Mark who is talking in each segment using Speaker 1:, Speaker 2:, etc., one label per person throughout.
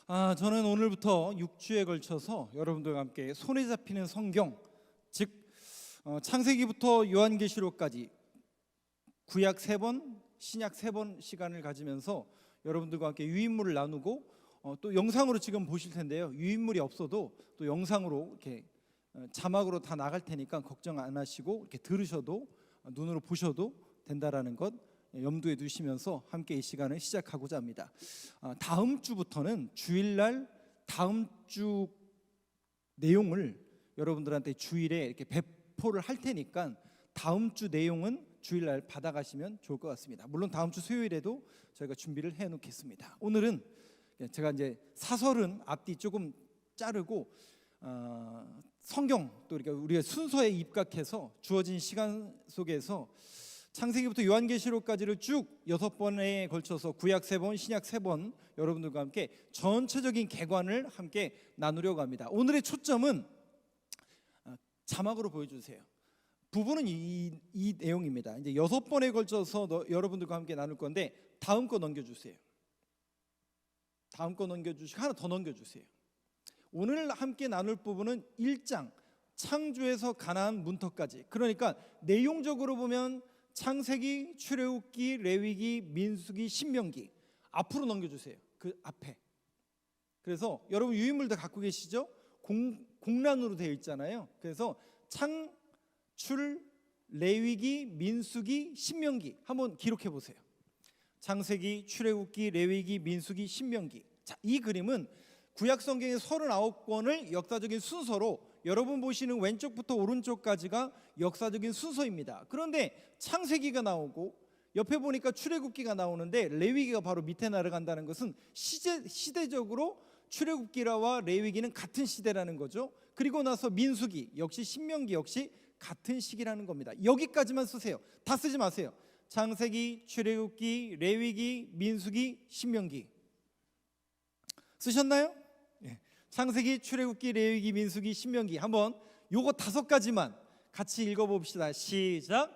Speaker 1: 저는 오늘부터 6주에 걸쳐서 여러분들과 함께 손에 잡히는 성경, 즉 창세기부터 요한계시록까지 구약 3번, 신약 3번 시간을 가지면서 여러분들과 함께 유인물을 나누고 또 영상으로 지금 보실 텐데요. 유인물이 없어도 또 영상으로 이렇게 자막으로 다 나갈 테니까 걱정 안 하시고 이렇게 들으셔도 눈으로 보셔도 된다라는 것 염두에 두시면서 함께 이 시간을 시작하고자 합니다. 다음 주부터는 주일날 다음 주 내용을 여러분들한테 주일에 이렇게 배포를 할 테니까 다음 주 내용은 주일날 받아가시면 좋을 것 같습니다. 물론 다음 주 수요일에도 저희가 준비를 해놓겠습니다. 오늘은 제가 이제 사설은 앞뒤 조금 자르고 성경 또 우리가 순서에 입각해서 주어진 시간 속에서 창세기부터 요한계시록까지를 쭉 6번에 걸쳐서 구약 3번, 신약 3번 여러분들과 함께 전체적인 개관을 함께 나누려고 합니다. 오늘의 초점은 자막으로 보여주세요. 부분은 이 내용입니다. 이제 6번에 걸쳐서 여러분들과 함께 나눌 건데 다음 거 넘겨주세요. 다음 거 넘겨주시고 하나 더 넘겨주세요. 오늘 함께 나눌 부분은 1장 창조에서 가나안 문턱까지. 그러니까 내용적으로 보면 창세기, 출애굽기, 레위기, 민수기, 신명기 앞으로 넘겨주세요. 그 앞에. 그래서 여러분 유인물 다 갖고 계시죠? 공란으로 되어 있잖아요. 그래서 창, 출, 레위기, 민수기, 신명기 한번 기록해 보세요. 창세기, 출애굽기, 레위기, 민수기, 신명기. 자, 이 그림은 구약 성경의 39권을 역사적인 순서로 여러분 보시는 왼쪽부터 오른쪽까지가 역사적인 순서입니다. 그런데 창세기가 나오고 옆에 보니까 출애굽기가 나오는데 레위기가 바로 밑에 날아간다는 것은 시대적으로 출애굽기와 레위기는 같은 시대라는 거죠. 그리고 나서 민수기 역시 신명기 역시 같은 시기라는 겁니다. 여기까지만 쓰세요. 다 쓰지 마세요. 창세기, 출애굽기, 레위기, 민수기, 신명기 쓰셨나요? 창세기, 출애굽기, 레위기, 민수기, 신명기 한번 요거 5가지만 같이 읽어봅시다. 시작.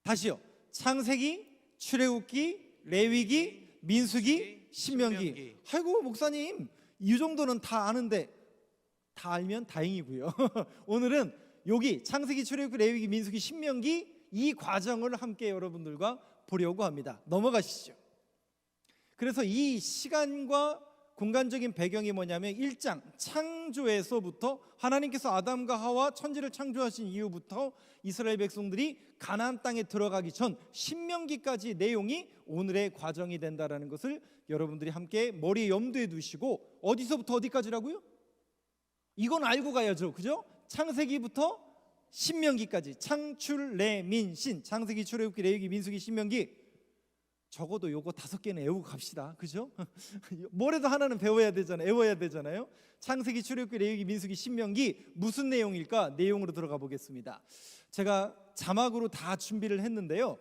Speaker 1: 다시요. 창세기, 출애굽기, 레위기, 민수기, 신명기. 아이고 목사님 이 정도는 다 아는데 다 알면 다행이고요. 오늘은 여기 창세기, 출애굽기, 레위기, 민수기, 신명기 이 과정을 함께 여러분들과 보려고 합니다. 넘어가시죠. 그래서 이 시간과 공간적인 배경이 뭐냐면 1장 창조에서부터 하나님께서 아담과 하와 천지를 창조하신 이후부터 이스라엘 백성들이 가나안 땅에 들어가기 전 신명기까지 내용이 오늘의 과정이 된다라는 것을 여러분들이 함께 머리에 염두에 두시고 어디서부터 어디까지라고요? 이건 알고 가야죠. 그죠? 창세기부터 신명기까지 창출, 레, 민, 신 창세기, 출애굽기, 레위기, 민수기, 신명기 적어도 요거 5개는 외우고 갑시다. 그죠? 뭐래도 하나는 배워야 되잖아요. 외워야 되잖아요. 창세기, 출애굽기, 레위기, 민수기, 신명기 무슨 내용일까? 내용으로 들어가 보겠습니다. 제가 자막으로 다 준비를 했는데요.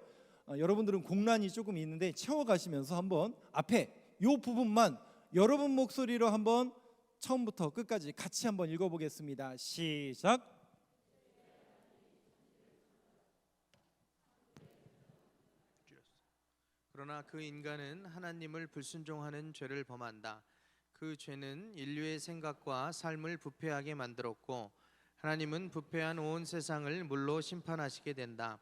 Speaker 1: 여러분들은 공란이 조금 있는데 채워가시면서 한번 앞에 요 부분만 여러분 목소리로 한번 처음부터 끝까지 같이 한번 읽어보겠습니다. 시작.
Speaker 2: 그러나 그 인간은 하나님을 불순종하는 죄를 범한다. 그 죄는 인류의 생각과 삶을 부패하게 만들었고 하나님은 부패한 온 세상을 물로 심판하시게 된다.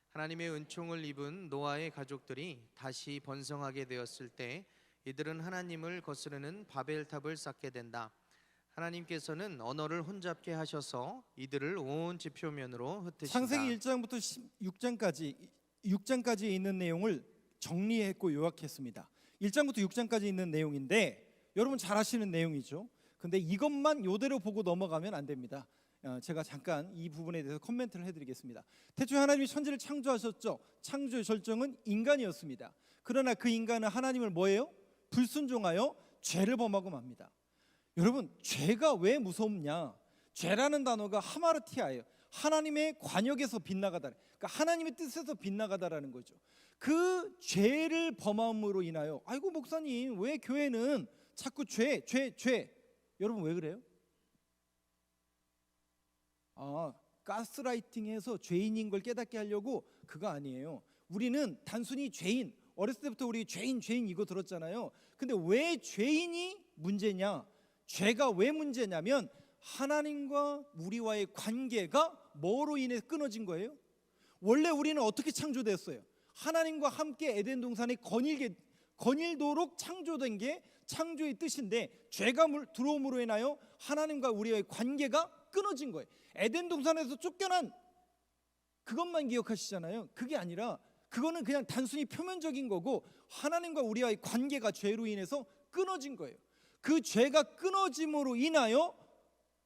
Speaker 2: 하나님의 은총을 입은 노아의 가족들이 다시 번성하게 되었을 때 이들은 하나님을 거스르는 바벨탑을 쌓게 된다. 하나님께서는 언어를 혼잡게 하셔서 이들을 온 지표면으로 흩으신다.
Speaker 1: 창세기 1장부터 6장까지 있는 내용을 정리했고 요약했습니다. 1장부터 6장까지 있는 내용인데 여러분 잘 아시는 내용이죠. 근데 이것만 요대로 보고 넘어가면 안 됩니다. 제가 잠깐 이 부분에 대해서 코멘트를 해드리겠습니다. 태초에 하나님이 천지를 창조하셨죠. 창조의 절정은 인간이었습니다. 그러나 그 인간은 하나님을 뭐예요? 불순종하여 죄를 범하고 맙니다. 여러분 죄가 왜 무섭냐? 죄라는 단어가 하마르티아예요. 하나님의 관역에서 빗나가다, 그러니까 하나님의 뜻에서 빗나가다라는 거죠. 그 죄를 범함으로 인하여 아이고 목사님 왜 교회는 자꾸 죄 여러분 왜 그래요? 가스라이팅해서 죄인인 걸 깨닫게 하려고 그거 아니에요. 우리는 단순히 죄인 어렸을 때부터 우리 죄인 이거 들었잖아요. 근데 왜 죄인이 문제냐? 죄가 왜 문제냐면 하나님과 우리와의 관계가 뭐로 인해 끊어진 거예요? 원래 우리는 어떻게 창조됐어요? 하나님과 함께 에덴 동산에 거닐도록 창조된 게 창조의 뜻인데, 죄가 들어옴으로 인하여 하나님과 우리와의 관계가 끊어진 거예요. 에덴 동산에서 쫓겨난 그것만 기억하시잖아요. 그게 아니라 그거는 그냥 단순히 표면적인 거고, 하나님과 우리와의 관계가 죄로 인해서 끊어진 거예요. 그 죄가 끊어짐으로 인하여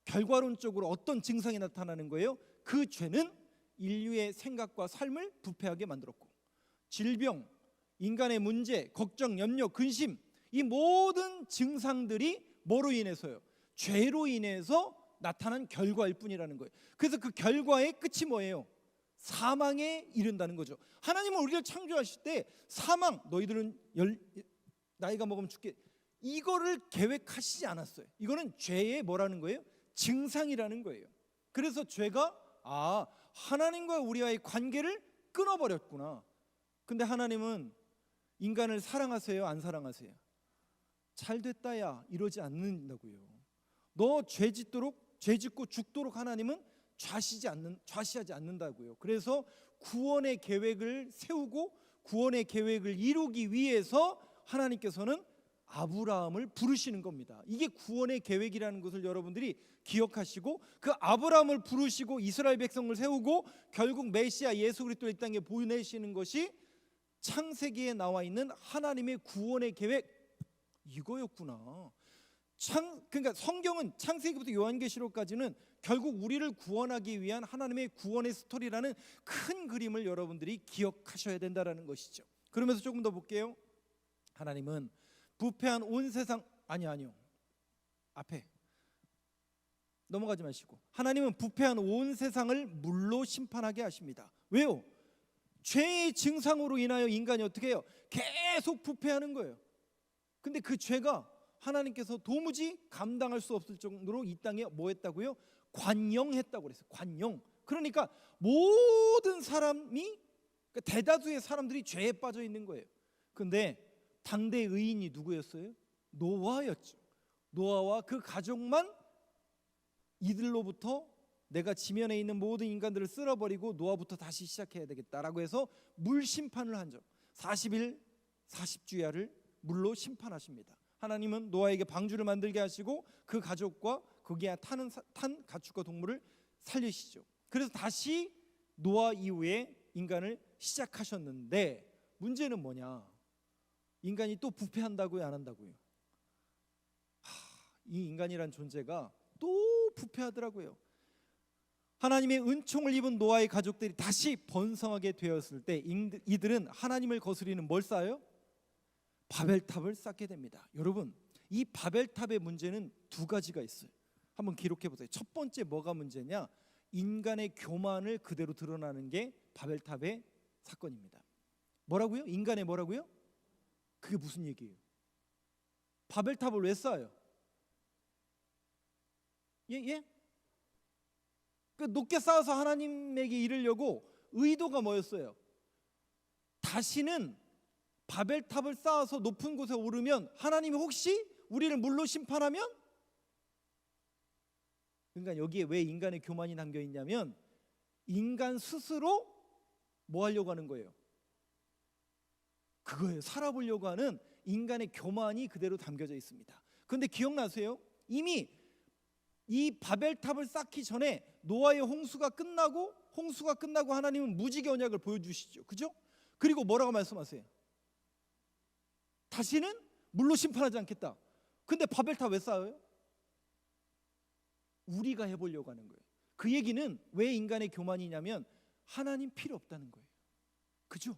Speaker 1: 결과론적으로 어떤 증상이 나타나는 거예요? 그 죄는 인류의 생각과 삶을 부패하게 만들었고, 질병, 인간의 문제, 걱정, 염려, 근심, 이 모든 증상들이 뭐로 인해서요? 죄로 인해서 나타난 결과일 뿐이라는 거예요. 그래서 그 결과의 끝이 뭐예요? 사망에 이른다는 거죠. 하나님은 우리를 창조하실 때 사망, 너희들은 나이가 먹으면 죽게, 이거를 계획하시지 않았어요. 이거는 죄의 뭐라는 거예요? 증상이라는 거예요. 그래서 죄가 하나님과 우리와의 관계를 끊어버렸구나. 근데 하나님은 인간을 사랑하세요, 안 사랑하세요? 잘됐다야 이러지 않는다고요. 너 죄 짓고 죽도록 하나님은 좌시하지 않는다고요. 그래서 구원의 계획을 세우고 구원의 계획을 이루기 위해서 하나님께서는 아브라함을 부르시는 겁니다. 이게 구원의 계획이라는 것을 여러분들이 기억하시고, 그 아브라함을 부르시고 이스라엘 백성을 세우고 결국 메시아 예수 그리스도를 이 땅에 보내시는 것이 창세기에 나와 있는 하나님의 구원의 계획, 이거였구나. 그러니까 성경은 창세기부터 요한계시록까지는 결국 우리를 구원하기 위한 하나님의 구원의 스토리라는 큰 그림을 여러분들이 기억하셔야 된다라는 것이죠. 그러면서 조금 더 볼게요. 하나님은 부패한 온 세상, 아니요 앞에 넘어가지 마시고, 하나님은 부패한 온 세상을 물로 심판하게 하십니다. 왜요? 죄의 증상으로 인하여 인간이 어떻게 해요? 계속 부패하는 거예요. 근데 그 죄가 하나님께서 도무지 감당할 수 없을 정도로 이 땅에 뭐 했다고요? 관영했다고 그랬어요. 관영. 그러니까 모든 사람이, 그러니까 대다수의 사람들이 죄에 빠져 있는 거예요. 근데 당대 의인이 누구였어요? 노아였죠. 노아와 그 가족만 이들로부터 내가 지면에 있는 모든 인간들을 쓸어버리고 노아부터 다시 시작해야 되겠다라고 해서 물 심판을 한 적, 40일 40주야를 물로 심판하십니다. 하나님은 노아에게 방주를 만들게 하시고 그 가족과 거기에 탄 가축과 동물을 살리시죠. 그래서 다시 노아 이후에 인간을 시작하셨는데, 문제는 뭐냐? 인간이 또 부패한다고요, 안 한다고요? 이 인간이란 존재가 또 부패하더라고요. 하나님의 은총을 입은 노아의 가족들이 다시 번성하게 되었을 때 이들은 하나님을 거스리는 뭘 쌓아요? 바벨탑을 쌓게 됩니다. 여러분, 이 바벨탑의 문제는 두 가지가 있어요. 한번 기록해 보세요. 첫 번째 뭐가 문제냐? 인간의 교만을 그대로 드러나는 게 바벨탑의 사건입니다. 뭐라고요? 인간의 뭐라고요? 그게 무슨 얘기예요? 바벨탑을 왜 쌓아요? 예? 그 높게 쌓아서 하나님에게 이르려고 의도가 뭐였어요? 다시는 바벨탑을 쌓아서 높은 곳에 오르면 하나님이 혹시 우리를 물로 심판하면, 그러니까 여기에 왜 인간의 교만이 담겨 있냐면 인간 스스로 뭐 하려고 하는 거예요? 그거예요. 살아보려고 하는 인간의 교만이 그대로 담겨져 있습니다. 그런데 기억나세요? 이미 이 바벨탑을 쌓기 전에 노아의 홍수가 끝나고 하나님은 무지개 언약을 보여주시죠. 그죠? 그리고 뭐라고 말씀하세요? 다시는 물로 심판하지 않겠다. 근데 바벨탑 왜 쌓아요? 우리가 해보려고 하는 거예요. 그 얘기는 왜 인간의 교만이냐면 하나님 필요 없다는 거예요. 그죠?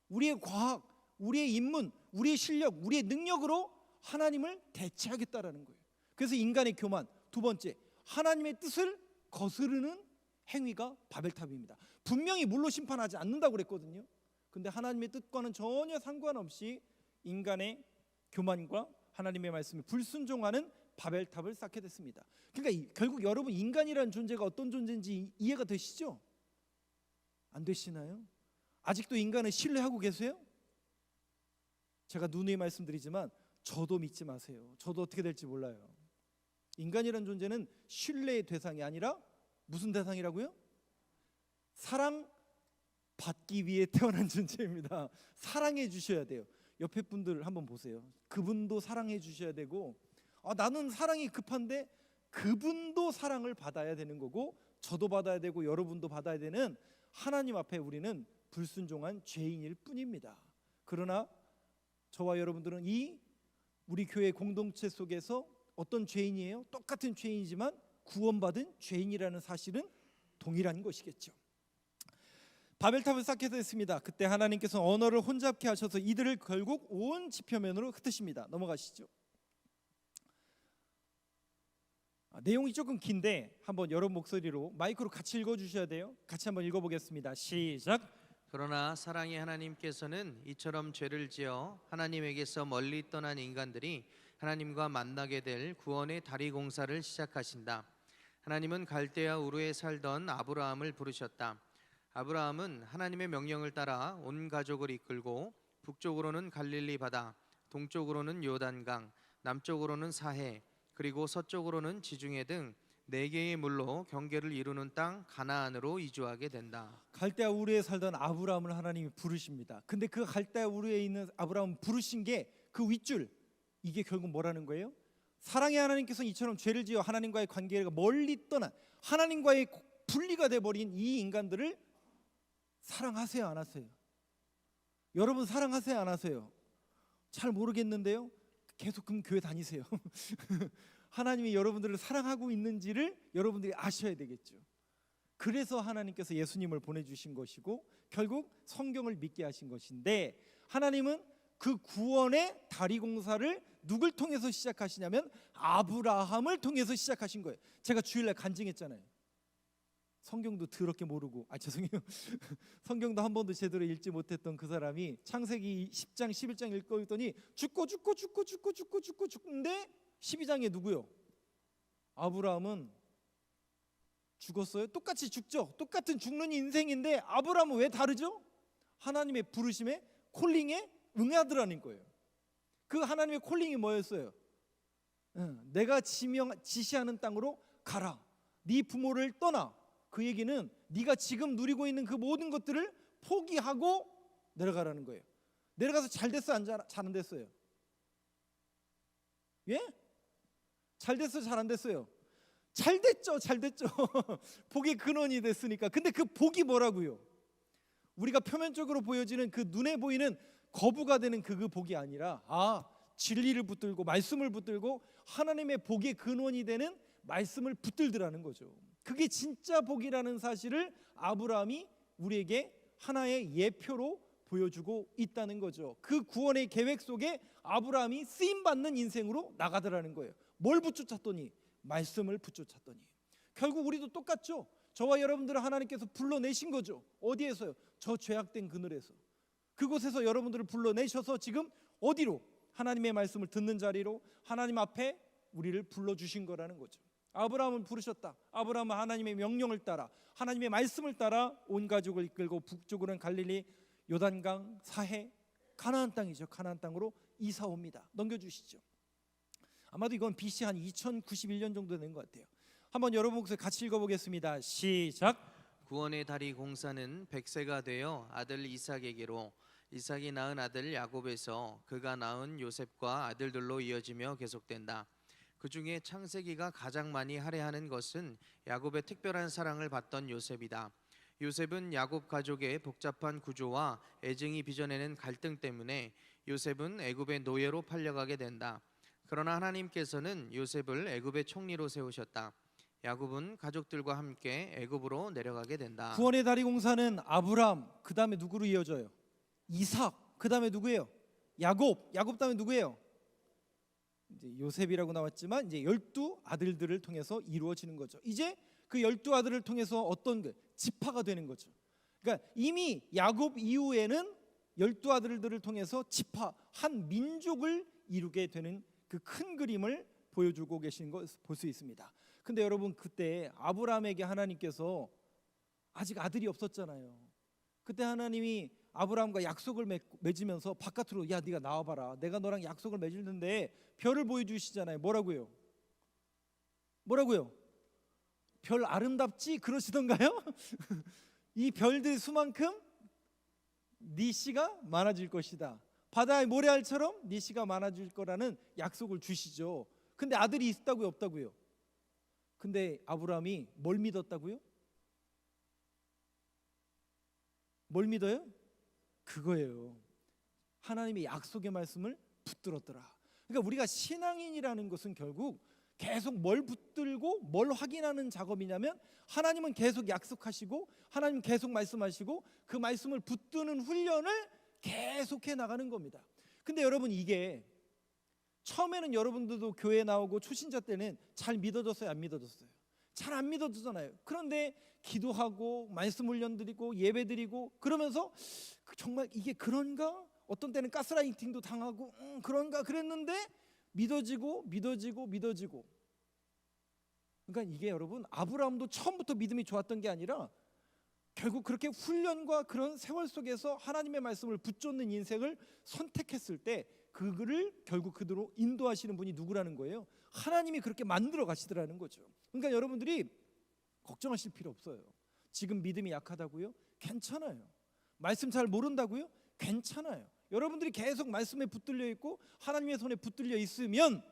Speaker 1: 우리의 과학, 우리의 인문, 우리의 실력, 우리의 능력으로 하나님을 대체하겠다라는 거예요. 그래서 인간의 교만. 두 번째, 하나님의 뜻을 거스르는 행위가 바벨탑입니다. 분명히 물로 심판하지 않는다고 그랬거든요. 근데 하나님의 뜻과는 전혀 상관없이 인간의 교만과 하나님의 말씀에 불순종하는 바벨탑을 쌓게 됐습니다. 그러니까 결국 여러분, 인간이라는 존재가 어떤 존재인지 이해가 되시죠? 안 되시나요? 아직도 인간을 신뢰하고 계세요? 제가 누누이 말씀드리지만 저도 믿지 마세요. 저도 어떻게 될지 몰라요. 인간이란 존재는 신뢰의 대상이 아니라 무슨 대상이라고요? 사랑받기 위해 태어난 존재입니다. 사랑해 주셔야 돼요. 옆에 분들 한번 보세요. 그분도 사랑해 주셔야 되고, 나는 사랑이 급한데 그분도 사랑을 받아야 되는 거고, 저도 받아야 되고 여러분도 받아야 되는 하나님 앞에 우리는 불순종한 죄인일 뿐입니다. 그러나 저와 여러분들은 이 우리 교회 공동체 속에서 어떤 죄인이에요? 똑같은 죄인이지만 구원받은 죄인이라는 사실은 동일한 것이겠죠. 바벨탑을 쌓게 됐습니다. 그때 하나님께서 언어를 혼잡케 하셔서 이들을 결국 온 지표면으로 흩으십니다. 넘어가시죠. 내용이 조금 긴데 한번 여러분 목소리로 마이크로 같이 읽어주셔야 돼요. 같이 한번 읽어보겠습니다. 시작.
Speaker 2: 그러나 사랑의 하나님께서는 이처럼 죄를 지어 하나님에게서 멀리 떠난 인간들이 하나님과 만나게 될 구원의 다리 공사를 시작하신다. 하나님은 갈대아 우르에 살던 아브라함을 부르셨다. 아브라함은 하나님의 명령을 따라 온 가족을 이끌고 북쪽으로는 갈릴리 바다, 동쪽으로는 요단강, 남쪽으로는 사해, 그리고 서쪽으로는 지중해 등 4개의 물로 경계를 이루는 땅 가나안으로 이주하게 된다.
Speaker 1: 갈대아 우르에 살던 아브라함을 하나님이 부르십니다. 근데 그 갈대아 우르에 있는 아브라함 부르신 게 그 윗줄, 이게 결국 뭐라는 거예요? 사랑의 하나님께서 이처럼 죄를 지어 하나님과의 관계가 멀리 떠난, 하나님과의 분리가 돼버린 이 인간들을 사랑하세요, 안 하세요? 여러분 사랑하세요, 안 하세요? 잘 모르겠는데요. 계속 그럼 교회 다니세요. 하나님이 여러분들을 사랑하고 있는지를 여러분들이 아셔야 되겠죠. 그래서 하나님께서 예수님을 보내주신 것이고 결국 성경을 믿게 하신 것인데, 하나님은 그 구원의 다리 공사를 누굴 통해서 시작하시냐면 아브라함을 통해서 시작하신 거예요. 제가 주일날 간증했잖아요. 성경도 더럽게 모르고, 죄송해요. 성경도 한 번도 제대로 읽지 못했던 그 사람이 창세기 10장 11장 읽었더니 죽는데 12장에 누구요? 아브라함은 죽었어요? 똑같이 죽죠. 똑같은 죽는 인생인데 아브라함은 왜 다르죠? 하나님의 부르심에, 콜링에 응하더라는 거예요. 그 하나님의 콜링이 뭐였어요? 내가 지시하는 땅으로 가라. 네 부모를 떠나. 그 얘기는 네가 지금 누리고 있는 그 모든 것들을 포기하고 내려가라는 거예요. 내려가서 잘 됐어, 잘 안 됐어요? 예? 잘 됐어, 잘 안 됐어요? 잘 됐죠, 잘 됐죠. 복의 근원이 됐으니까. 근데 그 복이 뭐라고요? 우리가 표면적으로 보여지는 그 눈에 보이는 거부가 되는 그 복이 아니라, 진리를 붙들고 말씀을 붙들고 하나님의 복의 근원이 되는 말씀을 붙들더라는 거죠. 그게 진짜 복이라는 사실을 아브라함이 우리에게 하나의 예표로 보여주고 있다는 거죠. 그 구원의 계획 속에 아브라함이 쓰임받는 인생으로 나가더라는 거예요. 뭘 붙여찾더니? 말씀을 붙여찾더니. 결국 우리도 똑같죠. 저와 여러분들을 하나님께서 불러내신 거죠. 어디에서요? 저 죄악된 그늘에서. 그곳에서 여러분들을 불러내셔서 지금 어디로? 하나님의 말씀을 듣는 자리로, 하나님 앞에 우리를 불러주신 거라는 거죠. 아브라함을 부르셨다. 아브라함은 하나님의 명령을 따라, 하나님의 말씀을 따라 온 가족을 이끌고 북쪽으로는 갈릴리, 요단강, 사해, 가나안 땅이죠. 가나안 땅으로 이사 옵니다. 넘겨주시죠. 아마도 이건 BC 한 2091년 정도 된 것 같아요. 한번 여러분 목소리 같이 읽어보겠습니다. 시작.
Speaker 2: 구원의 다리 공사는 100세가 되어 아들 이삭에게로, 이삭이 낳은 아들 야곱에서 그가 낳은 요셉과 아들들로 이어지며 계속된다. 그 중에 창세기가 가장 많이 할애하는 것은 야곱의 특별한 사랑을 받던 요셉이다. 요셉은 야곱 가족의 복잡한 구조와 애증이 빚어내는 갈등 때문에 요셉은 애굽의 노예로 팔려가게 된다. 그러나 하나님께서는 요셉을 애굽의 총리로 세우셨다. 야곱은 가족들과 함께 애굽으로 내려가게 된다.
Speaker 1: 구원의 다리 공사는 아브람, 그 다음에 누구로 이어져요? 이삭, 그 다음에 누구예요? 야곱, 야곱 다음에 누구예요? 이제 요셉이라고 나왔지만 이제 12 아들들을 통해서 이루어지는 거죠. 이제 그 12 아들을 통해서 어떤 지파가 되는 거죠. 그러니까 이미 야곱 이후에는 12 아들들을 통해서 지파, 한 민족을 이루게 되는 그 큰 그림을 보여주고 계신 걸 볼 수 있습니다. 근데 여러분, 그때 아브라함에게 하나님께서 아직 아들이 없었잖아요. 그때 하나님이 아브라함과 약속을 맺으면서 바깥으로 야 네가 나와봐라, 내가 너랑 약속을 맺을텐데 별을 보여주시잖아요. 뭐라고요? 별 아름답지? 그러시던가요? 이 별들 수만큼 네 씨가 많아질 것이다. 바다의 모래알처럼 네 씨가 많아질 거라는 약속을 주시죠. 근데 아들이 있다고요, 없다고요? 근데 아브라함이 뭘 믿었다고요? 뭘 믿어요? 그거예요. 하나님의 약속의 말씀을 붙들었더라. 그러니까 우리가 신앙인이라는 것은 결국 계속 뭘 붙들고 뭘 확인하는 작업이냐면, 하나님은 계속 약속하시고 하나님은 계속 말씀하시고 그 말씀을 붙드는 훈련을 계속해 나가는 겁니다. 근데 여러분, 이게 처음에는 여러분들도 교회 나오고 초신자 때는 잘 믿어졌어요, 안 믿어졌어요? 잘 안 믿어지잖아요. 그런데 기도하고 말씀 훈련 드리고 예배 드리고 그러면서 정말 이게 그런가? 어떤 때는 가스라이팅도 당하고 그런가 그랬는데 믿어지고. 그러니까 이게 여러분, 아브라함도 처음부터 믿음이 좋았던 게 아니라 결국 그렇게 훈련과 그런 세월 속에서 하나님의 말씀을 붙잡는 인생을 선택했을 때 그거를 결국 그대로 인도하시는 분이 누구라는 거예요? 하나님이 그렇게 만들어 가시더라는 거죠. 그러니까 여러분들이 걱정하실 필요 없어요. 지금 믿음이 약하다고요? 괜찮아요. 말씀 잘 모른다고요? 괜찮아요. 여러분들이 계속 말씀에 붙들려 있고 하나님의 손에 붙들려 있으면,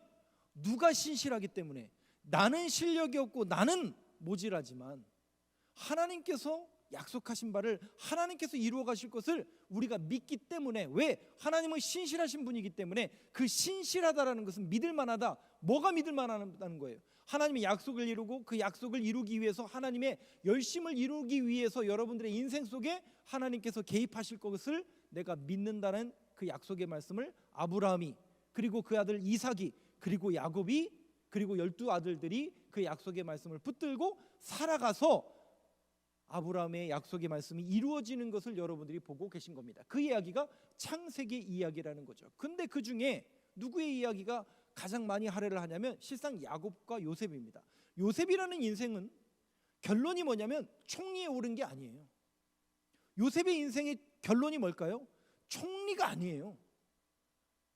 Speaker 1: 누가 신실하기 때문에 나는 실력이 없고 나는 모질하지만 하나님께서 약속하신 바를 하나님께서 이루어 가실 것을 우리가 믿기 때문에, 왜? 하나님은 신실하신 분이기 때문에. 그 신실하다라는 것은 믿을 만하다. 뭐가 믿을 만하다는 거예요? 하나님의 약속을 이루고 그 약속을 이루기 위해서, 하나님의 열심을 이루기 위해서 여러분들의 인생 속에 하나님께서 개입하실 것을 내가 믿는다는 그 약속의 말씀을 아브라함이, 그리고 그 아들 이삭이, 그리고 야곱이, 그리고 12아들들이 그 약속의 말씀을 붙들고 살아가서 아브라함의 약속의 말씀이 이루어지는 것을 여러분들이 보고 계신 겁니다. 그 이야기가 창세기 이야기라는 거죠. 근데 그 중에 누구의 이야기가 가장 많이 할애를 하냐면 실상 야곱과 요셉입니다. 요셉이라는 인생은 결론이 뭐냐면 총리에 오른 게 아니에요. 요셉의 인생의 결론이 뭘까요? 총리가 아니에요.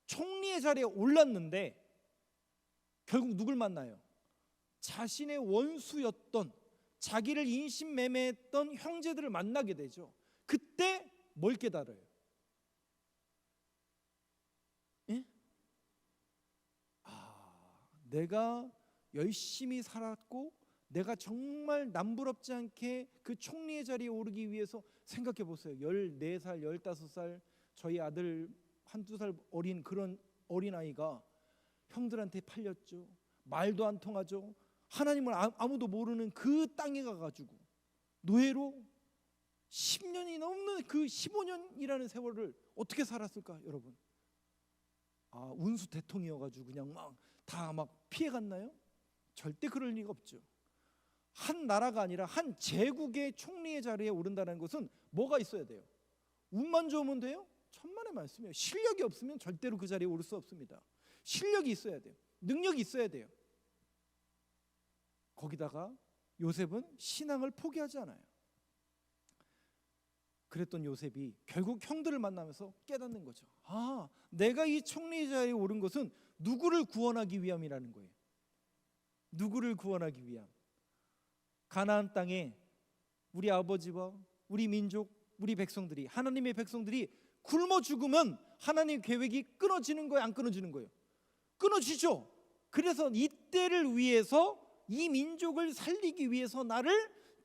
Speaker 1: 총리의 자리에 올랐는데 결국 누굴 만나요? 자신의 원수였던, 자기를 인신매매했던 형제들을 만나게 되죠. 그때 뭘 깨달아요? 예? 내가 열심히 살았고 내가 정말 남부럽지 않게 그 총리의 자리에 오르기 위해서, 생각해 보세요. 14살, 15살 저희 아들 한두 살 어린 그런 어린아이가 형들한테 팔렸죠. 말도 안 통하죠. 하나님을 아무도 모르는 그 땅에 가가지고 노예로 10년이 넘는 그 15년이라는 세월을 어떻게 살았을까 여러분? 운수 대통이어가지고 그냥 막 다 피해갔나요? 절대 그럴 리가 없죠. 한 나라가 아니라 한 제국의 총리의 자리에 오른다는 것은 뭐가 있어야 돼요? 운만 좋으면 돼요? 천만의 말씀이에요. 실력이 없으면 절대로 그 자리에 오를 수 없습니다. 실력이 있어야 돼요. 능력이 있어야 돼요. 거기다가 요셉은 신앙을 포기하지 않아요. 그랬던 요셉이 결국 형들을 만나면서 깨닫는 거죠. 내가 이 총리 자리에 오른 것은 누구를 구원하기 위함이라는 거예요. 누구를 구원하기 위함. 가나안 땅에 우리 아버지와 우리 민족, 우리 백성들이, 하나님의 백성들이 굶어 죽으면 하나님의 계획이 끊어지는 거예요, 안 끊어지는 거예요? 끊어지죠. 그래서 이때를 위해서, 이 민족을 살리기 위해서 나를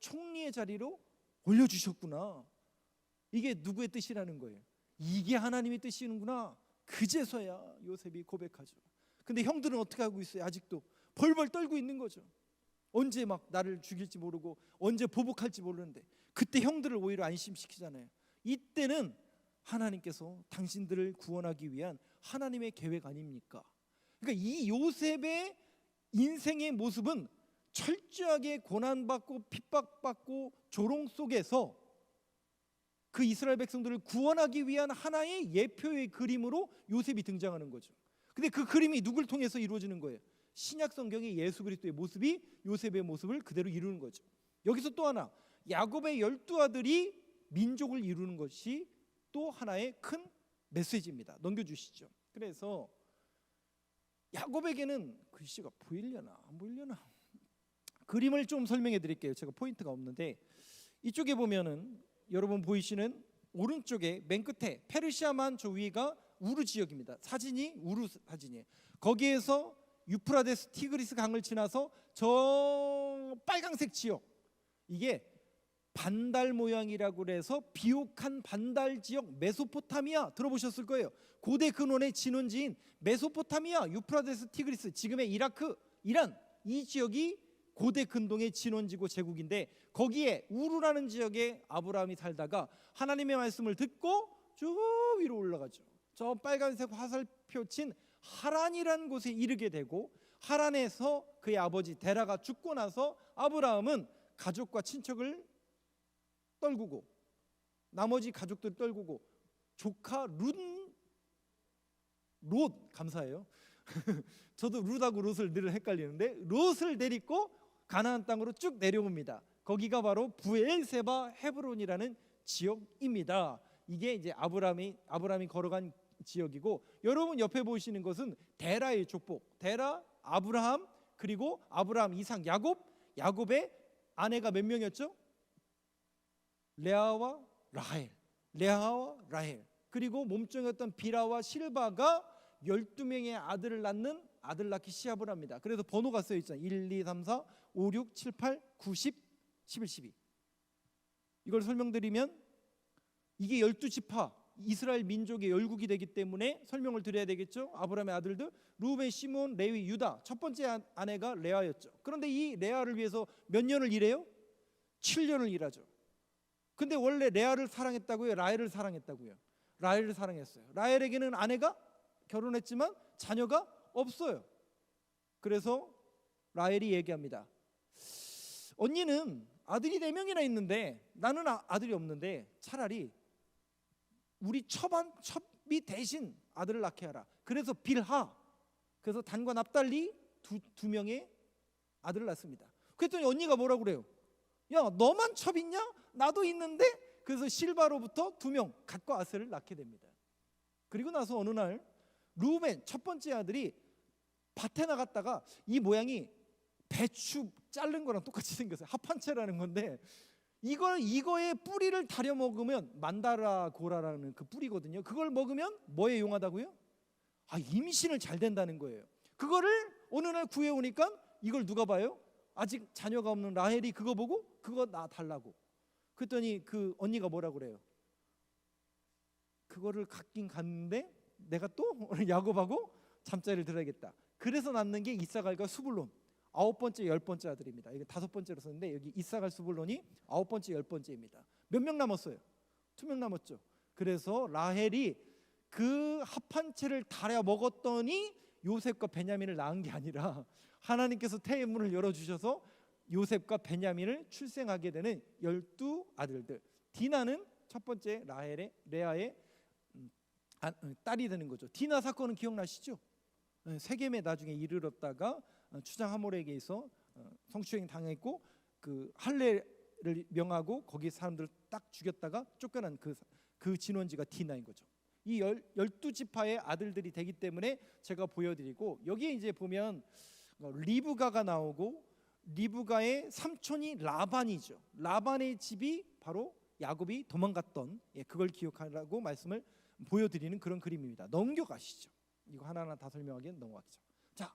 Speaker 1: 총리의 자리로 올려주셨구나. 이게 누구의 뜻이라는 거예요? 이게 하나님의 뜻이는구나. 그제서야 요셉이 고백하죠. 근데 형들은 어떻게 하고 있어요? 아직도 벌벌 떨고 있는 거죠. 언제 나를 죽일지 모르고 언제 보복할지 모르는데, 그때 형들을 오히려 안심시키잖아요. 이때는 하나님께서 당신들을 구원하기 위한 하나님의 계획 아닙니까? 그러니까 이 요셉의 인생의 모습은 철저하게 고난받고 핍박받고 조롱 속에서 그 이스라엘 백성들을 구원하기 위한 하나의 예표의 그림으로 요셉이 등장하는 거죠. 근데 그 그림이 누굴 통해서 이루어지는 거예요? 신약 성경의 예수 그리스도의 모습이 요셉의 모습을 그대로 이루는 거죠. 여기서 또 하나, 야곱의 12아들이 민족을 이루는 것이 또 하나의 큰 메시지입니다. 넘겨주시죠. 그래서 야곱에게는 글씨가 보이려나 안 보이려나 그림을 좀 설명해 드릴게요. 제가 포인트가 없는데 이쪽에 보면은 여러분 보이시는 오른쪽에 맨 끝에 페르시아만 저 위가 우르 지역입니다. 사진이 우르 사진이에요. 거기에서 유프라데스 티그리스 강을 지나서 저 빨강색 지역, 이게 반달 모양이라고 그래서 비옥한 반달 지역 메소포타미아 들어보셨을 거예요. 고대 근원의 진원지인 메소포타미아, 유프라데스 티그리스, 지금의 이라크, 이란, 이 지역이 고대 근동의 진원지고 제국인데 거기에 우르라는 지역에 아브라함이 살다가 하나님의 말씀을 듣고 쭉 위로 올라가죠. 저 빨간색 화살표 친 하란이라는 곳에 이르게 되고 하란에서 그의 아버지 데라가 죽고 나서 아브라함은 가족과 친척을 떨구고 나머지 가족들 떨구고 조카 롯 감사해요. 저도 룻하고 롯을 늘 헷갈리는데 롯을 데리고 가나안 땅으로 쭉 내려옵니다. 거기가 바로 부엘세바 헤브론이라는 지역입니다. 이게 이제 아브라함이 걸어간 지역이고 여러분 옆에 보시는 것은 데라의 족복. 데라, 아브라함, 그리고 아브라함, 이삭, 야곱의 아내가 몇 명이었죠? 레아와 라헬. 그리고 몸종이었던 비라와 실바가 12명의 아들을 낳는 아들 낳기 시합을 합니다. 그래서 번호가 쓰여 있잖아요. 1, 2, 3, 4, 5, 6, 7, 8, 9, 10, 11, 12. 이걸 설명드리면 이게 12지파 이스라엘 민족의 열국이 되기 때문에 설명을 드려야 되겠죠. 아브라함의 아들들 루벤, 시몬, 레위, 유다. 첫 번째 아내가 레아였죠. 그런데 이 레아를 위해서 몇 년을 일해요? 7년을 일하죠. 근데 원래 레아를 사랑했다고요? 라헬을 사랑했다고요? 라헬을 사랑했어요. 라헬에게는 아내가 결혼했지만 자녀가 없어요. 그래서 라헬이 얘기합니다. 언니는 아들이 4명이나 있는데 나는 아들이 없는데 차라리 우리 첩이 대신 아들을 낳게 하라. 그래서 빌하, 그래서 단과 납달리 두 명의 아들을 낳습니다. 그랬더니 언니가 뭐라고 그래요? 야, 너만 첩 있냐? 나도 있는데. 그래서 실바로부터 2명 갓과 아셀을 낳게 됩니다. 그리고 나서 어느 날 루벤 첫 번째 아들이 밭에 나갔다가 이 모양이 배추 자른 거랑 똑같이 생겼어요. 합한채라는 건데 이거의 뿌리를 다려 먹으면 만다라고라라는 그 뿌리거든요. 그걸 먹으면 뭐에 용하다고요? 임신을 잘 된다는 거예요. 그거를 어느 날 구해 오니까 이걸 누가 봐요? 아직 자녀가 없는 라헬이 그거 보고 그거 나 달라고. 그랬더니 그 언니가 뭐라 그래요? 그거를 갖긴 갔는데 내가 또 야곱하고 잠자리를 들어야겠다. 그래서 낳는 게 이사갈과 수불론. 9번째, 10번째 아들입니다. 이게 5번째로 썼는데 여기 이사갈, 수불론이 9번째, 10번째입니다. 몇 명 남았어요? 2명 남았죠. 그래서 라헬이 그 합한채를 달여 먹었더니 요셉과 베냐민을 낳은 게 아니라 하나님께서 태의 문을 열어주셔서 요셉과 베냐민을 출생하게 되는 12아들들. 디나는 첫 번째 레아의 딸이 되는 거죠. 디나 사건은 기억나시죠? 세겜에 나중에 이르렀다가 추장 하몰에게서 성추행 당했고 그 할례를 명하고 거기 사람들 딱 죽였다가 쫓겨난 그 진원지가 디나인 거죠. 이 12지파의 아들들이 되기 때문에 제가 보여드리고 여기에 이제 보면 리브가가 나오고 리브가의 삼촌이 라반이죠. 라반의 집이 바로 야곱이 도망갔던 그걸 기억하라고 말씀을 보여드리는 그런 그림입니다. 넘겨가시죠. 이거 하나하나 다 설명하기엔 넘어가시죠. 자,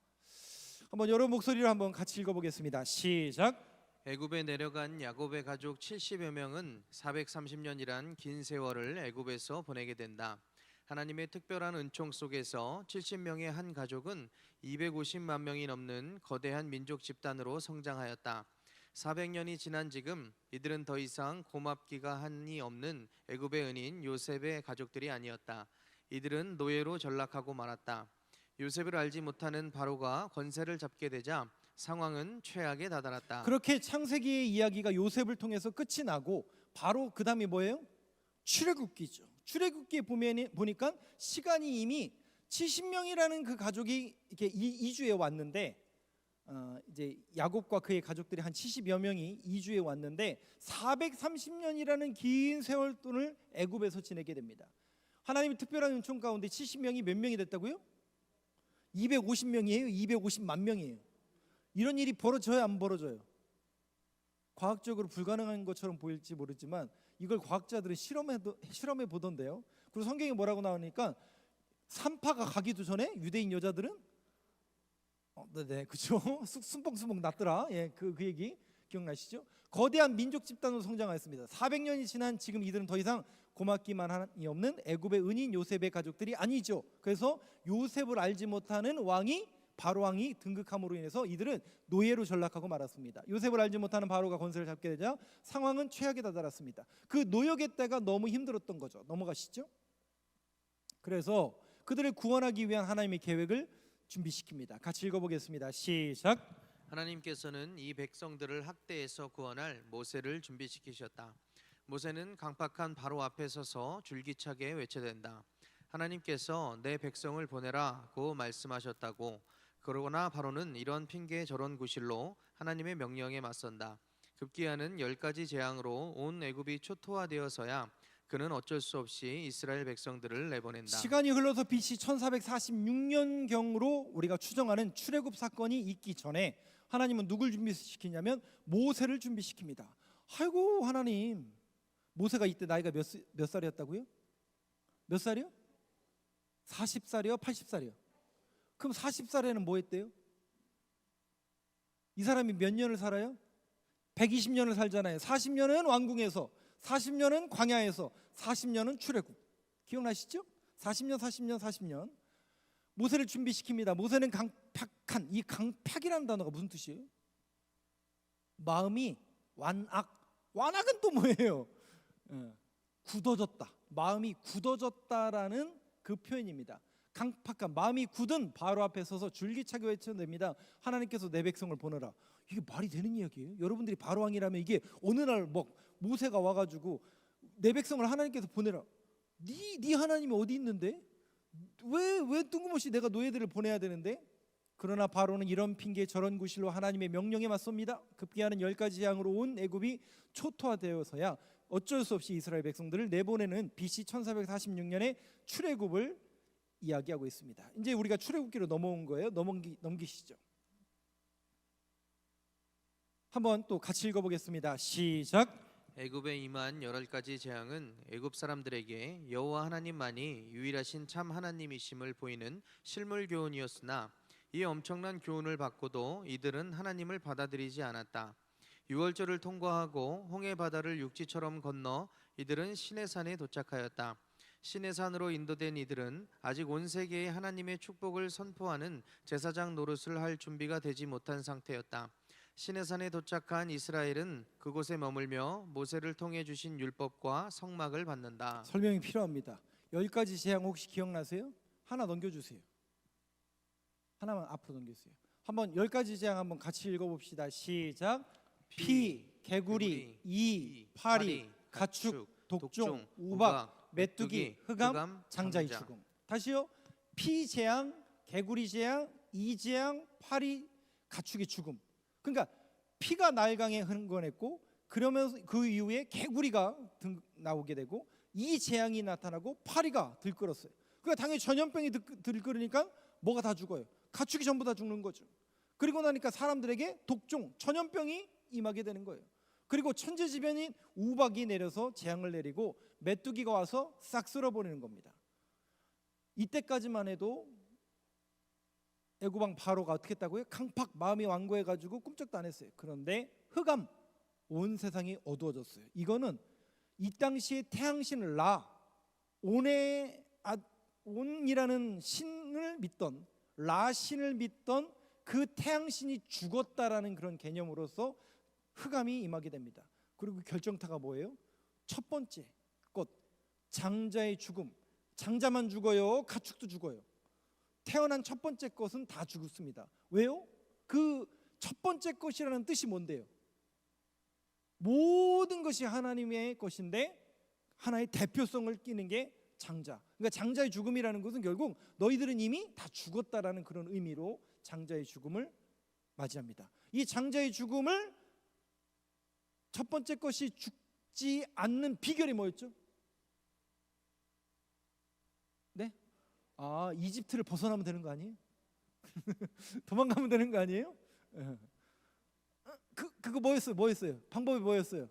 Speaker 1: 한번 여러 목소리로 한번 같이 읽어보겠습니다. 시작.
Speaker 2: 애굽에 내려간 야곱의 가족 70여 명은 430년이란 긴 세월을 애굽에서 보내게 된다. 하나님의 특별한 은총 속에서 70명의 한 가족은 250만 명이 넘는 거대한 민족 집단으로 성장하였다. 400년이 지난 지금 이들은 더 이상 고맙기가 한이 없는 애굽의 은인 요셉의 가족들이 아니었다. 이들은 노예로 전락하고 말았다. 요셉을 알지 못하는 바로가 권세를 잡게 되자 상황은 최악에 다다랐다.
Speaker 1: 그렇게 창세기의 이야기가 요셉을 통해서 끝이 나고 바로 그 다음이 뭐예요? 출애굽기죠. 출애굽기에 보니까 시간이 이미 70명이라는 그 가족이 이렇게 이주해 왔는데 이제 야곱과 그의 가족들이 한 70여 명이 이주해 왔는데 430년이라는 긴 세월 동안을 애굽에서 지내게 됩니다. 하나님의 특별한 은총 가운데 70명이 몇 명이 됐다고요? 250명이에요. 250만 명이에요. 이런 일이 벌어져요, 안 벌어져요? 과학적으로 불가능한 것처럼 보일지 모르지만 이걸 과학자들은 실험해 보던데요. 그리고 성경에 뭐라고 나오니까 산파가 가기도 전에 유대인 여자들은 네, 그죠? 순봉순봉 났더라. 예, 그 얘기 기억나시죠? 거대한 민족 집단으로 성장하였습니다. 400년이 지난 지금 이들은 더 이상 고맙기만 한이 없는 애굽의 은인 요셉의 가족들이 아니죠. 그래서 요셉을 알지 못하는 왕이 바로 왕이 등극함으로 인해서 이들은 노예로 전락하고 말았습니다. 요셉을 알지 못하는 바로가 권세를 잡게 되자 상황은 최악에 다다랐습니다. 그 노역의 때가 너무 힘들었던 거죠. 넘어가시죠. 그래서 그들을 구원하기 위한 하나님의 계획을 준비시킵니다. 같이 읽어보겠습니다. 시작.
Speaker 2: 하나님께서는 이 백성들을 학대에서 구원할 모세를 준비시키셨다. 모세는 강팍한 바로 앞에 서서 줄기차게 외쳐댄다. 하나님께서 내 백성을 보내라고 말씀하셨다고. 그러나 바로는 이런 핑계 저런 구실로 하나님의 명령에 맞선다. 급기야는 10가지 재앙으로 온 애굽이 초토화되어서야 그는 어쩔 수 없이 이스라엘 백성들을 내보낸다.
Speaker 1: 시간이 흘러서 BC 1446년경으로 우리가 추정하는 출애굽 사건이 있기 전에 하나님은 누굴 준비시키냐면 모세를 준비시킵니다. 아이고 하나님, 모세가 이때 나이가 몇 살이었다고요? 몇 살이요? 40살이요? 80살이요? 그럼 40살에는 뭐 했대요? 이 사람이 몇 년을 살아요? 120년을 살잖아요. 40년은 왕궁에서, 40년은 광야에서, 40년은 출애굽. 기억나시죠? 40년. 모세를 준비시킵니다. 모세는 강팍한, 이 강팍이라는 단어가 무슨 뜻이에요? 마음이 완악은 또 뭐예요? 굳어졌다. 마음이 굳어졌다라는 그 표현입니다. 강팍한, 마음이 굳은 바로 앞에 서서 줄기차게 외쳐냅니다. 하나님께서 내 백성을 보내라. 이게 말이 되는 이야기예요? 여러분들이 바로 왕이라면 이게 어느 날 모세가 와가지고 내 백성을 하나님께서 보내라. 네 하나님이 어디 있는데? 왜 뜬금없이 내가 노예들을 보내야 되는데? 그러나 바로는 이런 핑계 저런 구실로 하나님의 명령에 맞섭니다. 급기야는 10가지 재앙으로 온 애굽이 초토화되어서야 어쩔 수 없이 이스라엘 백성들을 내보내는 BC 1446년의 출애굽을 이야기하고 있습니다. 이제 우리가 출애굽기로 넘어온 거예요. 넘기시죠. 한번 또 같이 읽어보겠습니다. 시작.
Speaker 2: 애굽에 임한 10가지 재앙은 애굽 사람들에게 여호와 하나님만이 유일하신 참 하나님이심을 보이는 실물 교훈이었으나 이 엄청난 교훈을 받고도 이들은 하나님을 받아들이지 않았다. 유월절을 통과하고 홍해 바다를 육지처럼 건너 이들은 시내산에 도착하였다. 시내산으로 인도된 이들은 아직 온 세계에 하나님의 축복을 선포하는 제사장 노릇을 할 준비가 되지 못한 상태였다. 시내산에 도착한 이스라엘은 그곳에 머물며 모세를 통해 주신 율법과 성막을 받는다.
Speaker 1: 설명이 필요합니다. 10가지 재앙 혹시 기억나세요? 하나 넘겨주세요. 하나만 앞으로 넘겨주세요. 한번 10가지 재앙 한번 같이 읽어봅시다. 시작. 피, 개구리, 이, 파리, 가축, 독종, 우박, 메뚜기, 흑암, 장자의 죽음. 다시요. 피 재앙, 개구리 재앙, 이 재앙, 파리, 가축의 죽음. 그러니까 피가 나일강에 흥건했고, 그러면서 그 이후에 개구리가 나오게 되고, 이 재앙이 나타나고 파리가 들끓었어요. 그러니까 당연히 전염병이 들끓으니까 뭐가 다 죽어요. 가축이 전부 다 죽는 거죠. 그리고 나니까 사람들에게 독종, 전염병이 임하게 되는 거예요. 그리고 천재지변인 우박이 내려서 재앙을 내리고 메뚜기가 와서 싹 쓸어버리는 겁니다. 이때까지만 해도 애굽왕 바로가 어떻게 했다고요? 강팍 마음이 완고해가지고 꿈쩍도 안 했어요. 그런데 흑암, 온 세상이 어두워졌어요. 이거는 이 당시에 태양신 온이라는 신을 믿던 신을 믿던 그 태양신이 죽었다라는 그런 개념으로서 흑암이 임하게 됩니다. 그리고 결정타가 뭐예요? 첫 번째 것, 장자의 죽음. 장자만 죽어요? 가축도 죽어요. 태어난 첫 번째 것은 다 죽습니다. 왜요? 그 첫 번째 것이라는 뜻이 뭔데요? 모든 것이 하나님의 것인데 하나의 대표성을 띠는 게 장자. 그러니까 장자의 죽음이라는 것은 결국 너희들은 이미 다 죽었다라는 그런 의미로 장자의 죽음을 맞이합니다. 이 장자의 죽음을 첫 번째 것이 죽지 않는 비결이 뭐였죠? 네? 이집트를 벗어나면 되는 거 아니에요? 도망가면 되는 거 아니에요? 그거 뭐였어요? 방법이 뭐였어요?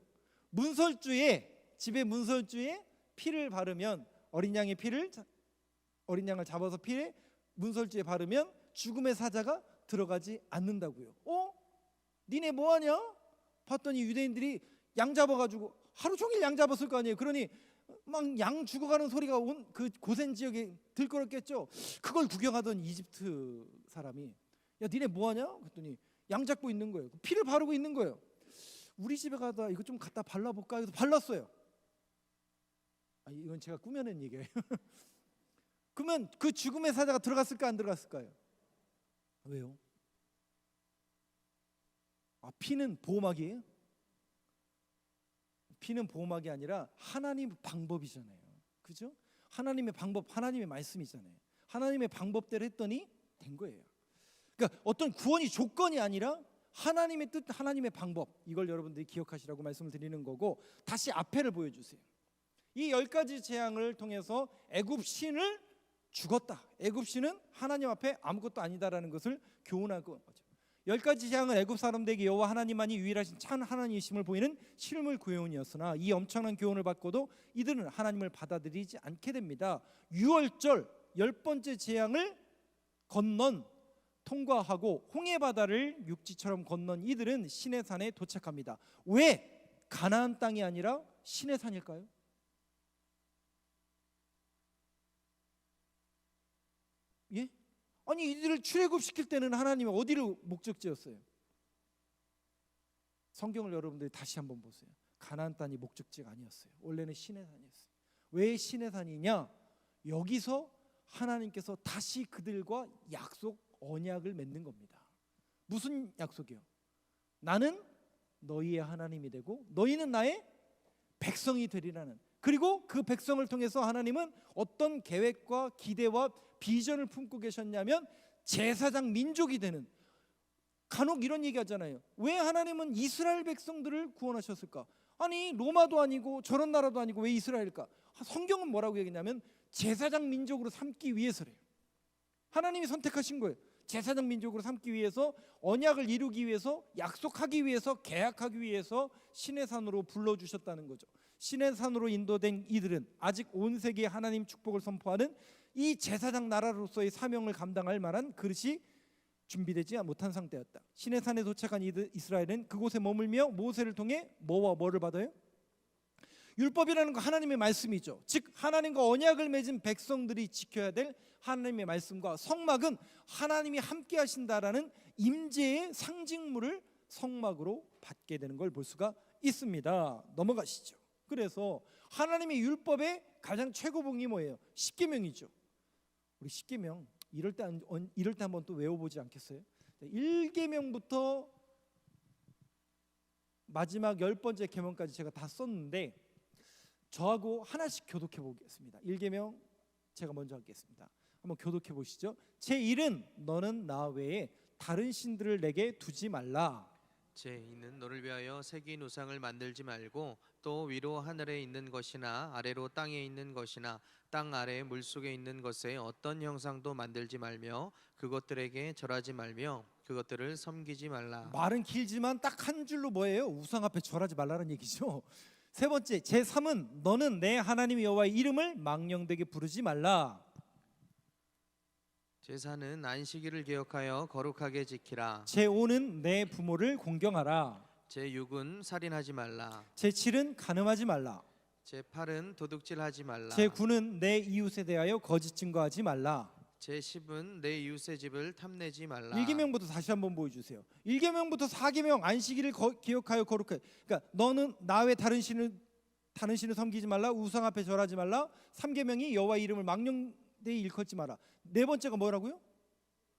Speaker 1: 집에 문설주에 피를 바르면 어린 양을 잡아서 피에 문설주에 바르면 죽음의 사자가 들어가지 않는다고요. 니네 뭐하냐? 봤더니 유대인들이 양 잡아가지고 하루 종일 양 잡았을 거 아니에요. 그러니 막 양 죽어가는 소리가 온 그 고센 지역에 들끓었겠죠. 그걸 구경하던 이집트 사람이 야 니네 뭐하냐? 그랬더니 양 잡고 있는 거예요. 피를 바르고 있는 거예요. 우리 집에 가다 이거 좀 갖다 발라볼까 해서 발랐어요. 이건 제가 꾸며낸 얘기예요. 그러면 그 죽음의 사자가 들어갔을까 안 들어갔을까요? 왜요? 피는 보호막이에요? 피는 보호막이 아니라 하나님 방법이잖아요. 그죠? 하나님의 방법, 하나님의 말씀이잖아요. 하나님의 방법대로 했더니 된 거예요. 그러니까 어떤 구원이 조건이 아니라 하나님의 뜻, 하나님의 방법, 이걸 여러분들이 기억하시라고 말씀을 드리는 거고, 다시 앞에를 보여주세요. 이 10가지 재앙을 통해서 애굽 신을 죽었다. 애굽 신은 하나님 앞에 아무것도 아니다라는 것을 교훈하고 거죠. 10가지 재앙은 애굽 사람들에게 여호와 하나님만이 유일하신 참 하나님이심을 보이는 실물 교훈이었으나 이 엄청난 교훈을 받고도 이들은 하나님을 받아들이지 않게 됩니다. 6월절 10번째 재앙을 통과하고 홍해 바다를 육지처럼 건넌 이들은 시내 산에 도착합니다. 왜 가나안 땅이 아니라 시내 산일까요? 예? 아니 이들을 출애굽시킬 때는 하나님이 어디를 목적지였어요? 성경을 여러분들이 다시 한번 보세요. 가나안 땅이 목적지가 아니었어요. 원래는 시내산이었어요. 왜 시내산이냐? 여기서 하나님께서 다시 그들과 언약을 맺는 겁니다. 무슨 약속이요? 나는 너희의 하나님이 되고 너희는 나의 백성이 되리라는. 그리고 그 백성을 통해서 하나님은 어떤 계획과 기대와 비전을 품고 계셨냐면 제사장 민족이 되는. 간혹 이런 얘기 하잖아요. 왜 하나님은 이스라엘 백성들을 구원하셨을까? 아니 로마도 아니고 저런 나라도 아니고 왜 이스라엘일까? 성경은 뭐라고 얘기냐면 제사장 민족으로 삼기 위해서래요. 하나님이 선택하신 거예요. 제사장 민족으로 삼기 위해서, 언약을 이루기 위해서, 약속하기 위해서, 계약하기 위해서 시내산으로 불러주셨다는 거죠. 시내산으로 인도된 이들은 아직 온 세계에 하나님 축복을 선포하는 이 제사장 나라로서의 사명을 감당할 만한 그릇이 준비되지 못한 상태였다. 시내산에 도착한 이스라엘은 그곳에 머물며 모세를 통해 뭐와 뭐를 받아요? 율법이라는 거 하나님의 말씀이죠. 즉 하나님과 언약을 맺은 백성들이 지켜야 될 하나님의 말씀과 성막은 하나님이 함께 하신다라는 임재의 상징물을 성막으로 받게 되는 걸 볼 수가 있습니다. 넘어가시죠. 그래서 하나님의 율법의 가장 최고봉이 뭐예요? 십계명이죠. 우리 십계명 이럴 때 한번 또 외워보지 않겠어요? 1계명부터 마지막 10번째 계명까지 제가 다 썼는데 저하고 하나씩 교독해 보겠습니다. 1계명 제가 먼저 하겠습니다. 한번 교독해 보시죠. 제1은 너는 나 외에 다른 신들을 내게 두지 말라.
Speaker 2: 제2는 너를 위하여 새긴 우상을 만들지 말고 또 위로 하늘에 있는 것이나 아래로 땅에 있는 것이나 땅 아래 물속에 있는 것에 어떤 형상도 만들지 말며 그것들에게 절하지 말며 그것들을 섬기지 말라.
Speaker 1: 말은 길지만 딱 한 줄로 뭐예요? 우상 앞에 절하지 말라는 얘기죠. 세 번째, 제3은 너는 내 하나님 여호와의 이름을 망령되게 부르지 말라.
Speaker 2: 제4는 안식일을 기억하여 거룩하게 지키라.
Speaker 1: 제5는 내 부모를 공경하라.
Speaker 2: 제6은 살인하지 말라.
Speaker 1: 제7은 간음하지 말라.
Speaker 2: 제8은 도둑질하지 말라.
Speaker 1: 제9는 내 이웃에 대하여 거짓 증거하지 말라.
Speaker 2: 제10은 내 이웃의 집을 탐내지 말라.
Speaker 1: 1계명부터 다시 한번 보여주세요. 1계명부터 4계명 안식일을 기억하여 거룩해. 그러니까 너는 나 외 다른 신을 섬기지 말라. 우상 앞에 절하지 말라. 3계명이 여호와의 이름을 망령되이 일컫지 마라. 네 번째가 뭐라고요?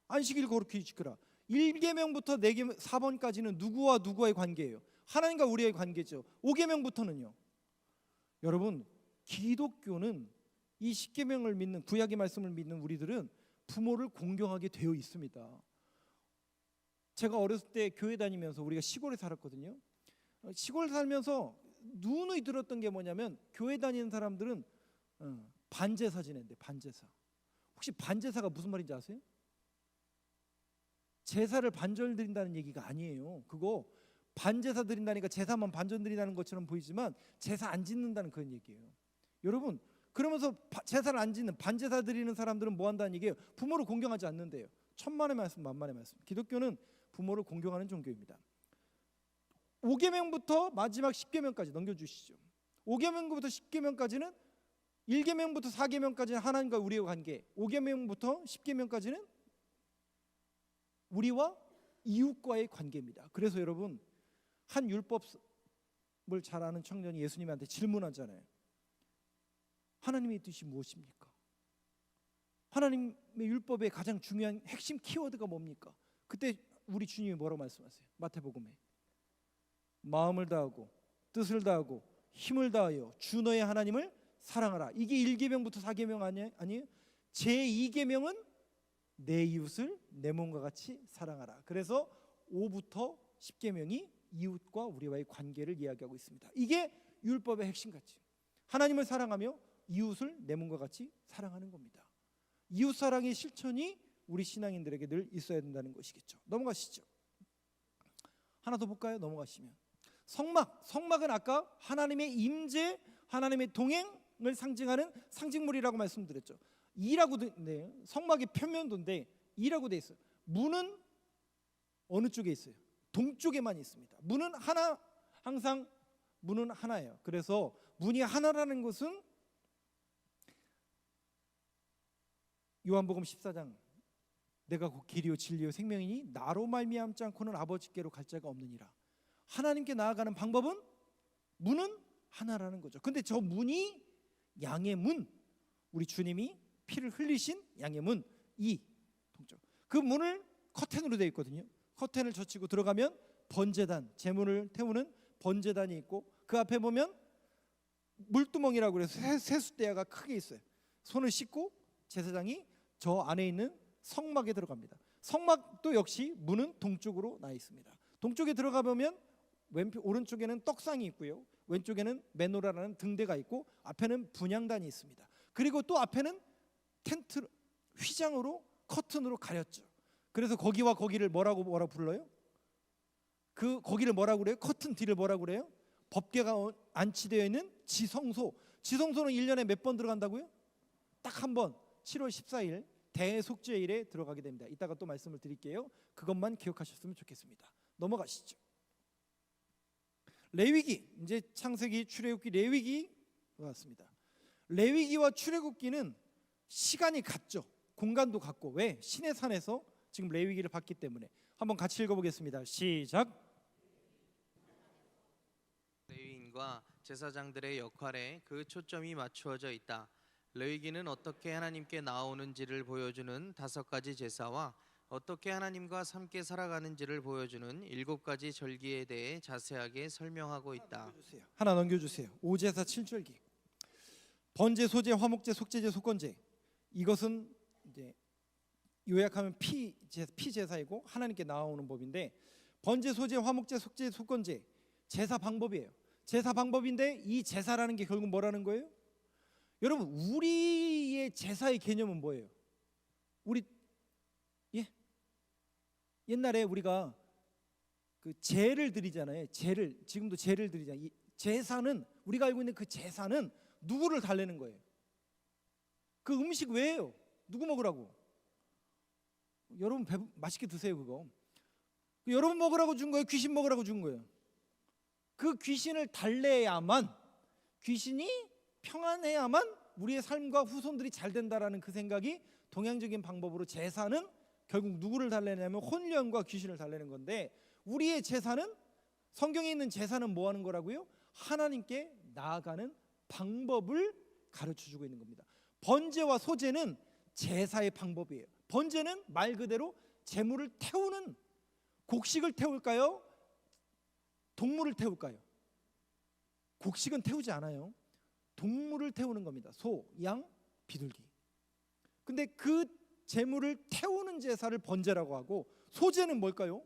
Speaker 1: 안식일 거룩히 지키라. 1계명부터 4계명 4번까지는 누구와 누구의 관계예요? 하나님과 우리의 관계죠. 5계명부터는요. 여러분 기독교는 이 10계명을 믿는 구약의 말씀을 믿는 우리들은 부모를 공경하게 되어 있습니다. 제가 어렸을 때 교회 다니면서 우리가 시골에 살았거든요. 시골 살면서 누누이 들었던 게 뭐냐면 교회 다니는 사람들은 반제사 지낸대. 반제사. 혹시 반제사가 무슨 말인지 아세요? 제사를 반절 드린다는 얘기가 아니에요. 그거 반제사 드린다니까 제사만 반절 드린다는 것처럼 보이지만 제사 안 짓는다는 그런 얘기예요. 여러분, 그러면서 제사를 안 짓는 반제사 드리는 사람들은 뭐 한다는 얘기예요? 부모를 공경하지 않는데요. 천만의 말씀 만만의 말씀. 기독교는 부모를 공경하는 종교입니다. 5계명부터 마지막 10계명까지 넘겨주시죠. 5계명부터 10계명까지는 1계명부터 4계명까지는 하나님과 우리의 관계, 5계명부터 10계명까지는 우리와 이웃과의 관계입니다. 그래서 여러분, 한 율법을 잘 아는 청년이 예수님한테 질문하잖아요. 하나님의 뜻이 무엇입니까? 하나님의 율법의 가장 중요한 핵심 키워드가 뭡니까? 그때 우리 주님이 뭐라고 말씀하세요? 마태복음에 마음을 다하고 뜻을 다하고 힘을 다하여 주 너의 하나님을 사랑하라. 이게 1계명부터 4계명 아니에요? 제2계명은 내 이웃을 내 몸과 같이 사랑하라. 그래서 5부터 10계명이 이웃과 우리와의 관계를 이야기하고 있습니다. 이게 율법의 핵심같이 하나님을 사랑하며 이웃을 내 몸과 같이 사랑하는 겁니다. 이웃 사랑의 실천이 우리 신앙인들에게 늘 있어야 된다는 것이겠죠. 넘어가시죠. 하나 더 볼까요? 넘어가시면 성막은 아까 하나님의 임재, 하나님의 동행을 상징하는 상징물이라고 말씀드렸죠. 이라고 돼, 성막의 표면도인데 이라고 돼 있어요. 문은 어느 쪽에 있어요? 동쪽에만 있습니다. 문은 하나, 항상 문은 하나예요. 그래서 문이 하나라는 것은 요한복음 14장 내가 곧 길이요 진리요 생명이니 나로 말미암지 않고는 아버지께로 갈 자가 없느니라. 하나님께 나아가는 방법은 문은 하나라는 거죠. 근데 저 문이 양의 문, 우리 주님이 피를 흘리신 양의 문, 이 동쪽. 그 문을 커튼으로 되어 있거든요. 커튼을 젖히고 들어가면 번제단, 제물을 태우는 번제단이 있고 그 앞에 보면 물두멍이라고 그래서 세숫대야가 크게 있어요. 손을 씻고 제사장이 저 안에 있는 성막에 들어갑니다. 성막도 역시 문은 동쪽으로 나 있습니다. 동쪽에 들어가 보면 오른쪽에는 떡상이 있고요. 왼쪽에는 메노라라는 등대가 있고 앞에는 분향단이 있습니다. 그리고 또 앞에는 텐트, 휘장으로 커튼으로 가렸죠. 그래서 거기와 거기를 뭐라고 불러요? 그 거기를 뭐라고 그래요? 커튼 뒤를 뭐라고 그래요? 법궤가 안치되어 있는 지성소. 지성소는 1년에 몇 번 들어간다고요? 딱 한 번, 7월 14일 대속죄일에 들어가게 됩니다. 이따가 또 말씀을 드릴게요. 그것만 기억하셨으면 좋겠습니다. 넘어가시죠. 레위기, 이제 창세기, 출애굽기, 레위기 왔습니다. 레위기와 출애굽기는 시간이 같죠. 공간도 같고. 왜? 신의 산에서 지금 레위기를 봤기 때문에. 한번 같이 읽어보겠습니다. 시작.
Speaker 2: 레위인과 제사장들의 역할에 그 초점이 맞추어져 있다. 레위기는 어떻게 하나님께 나오는지를 보여주는 5가지 제사와 어떻게 하나님과 함께 살아가는지를 보여주는 7가지 절기에 대해 자세하게 설명하고 있다.
Speaker 1: 하나 넘겨주세요. 5제사 7절기. 번제, 소제, 화목제, 속제제, 속건제. 이것은 이제 요약하면 피제사이고 하나님께 나오는 법인데, 번제, 소제, 화목제, 속제제, 속건제 제사 방법이에요. 제사 방법인데 이 제사라는 게 결국 뭐라는 거예요? 여러분, 우리의 제사의 개념은 뭐예요? 우리 옛날에 우리가 그 제를 드리잖아요. 지금도 제를 드리잖아요. 이 제사는, 우리가 알고 있는 그 제사는 누구를 달래는 거예요? 그 음식 왜예요? 누구 먹으라고? 여러분 맛있게 드세요. 그거 여러분 먹으라고 준 거예요? 귀신 먹으라고 준 거예요? 그 귀신을 달래야만, 귀신이 평안해야만 우리의 삶과 후손들이 잘 된다라는 그 생각이 동양적인 방법으로, 제사는 결국 누구를 달래냐면 혼령과 귀신을 달래는 건데, 우리의 제사는, 성경에 있는 제사는 뭐 하는 거라고요? 하나님께 나아가는 방법을 가르쳐주고 있는 겁니다. 번제와 소제는 제사의 방법이에요. 번제는 말 그대로 제물을 태우는, 곡식을 태울까요? 동물을 태울까요? 곡식은 태우지 않아요. 동물을 태우는 겁니다. 소, 양, 비둘기. 근데 그 제물을 태우는 제사를 번제라고 하고, 소제는 뭘까요?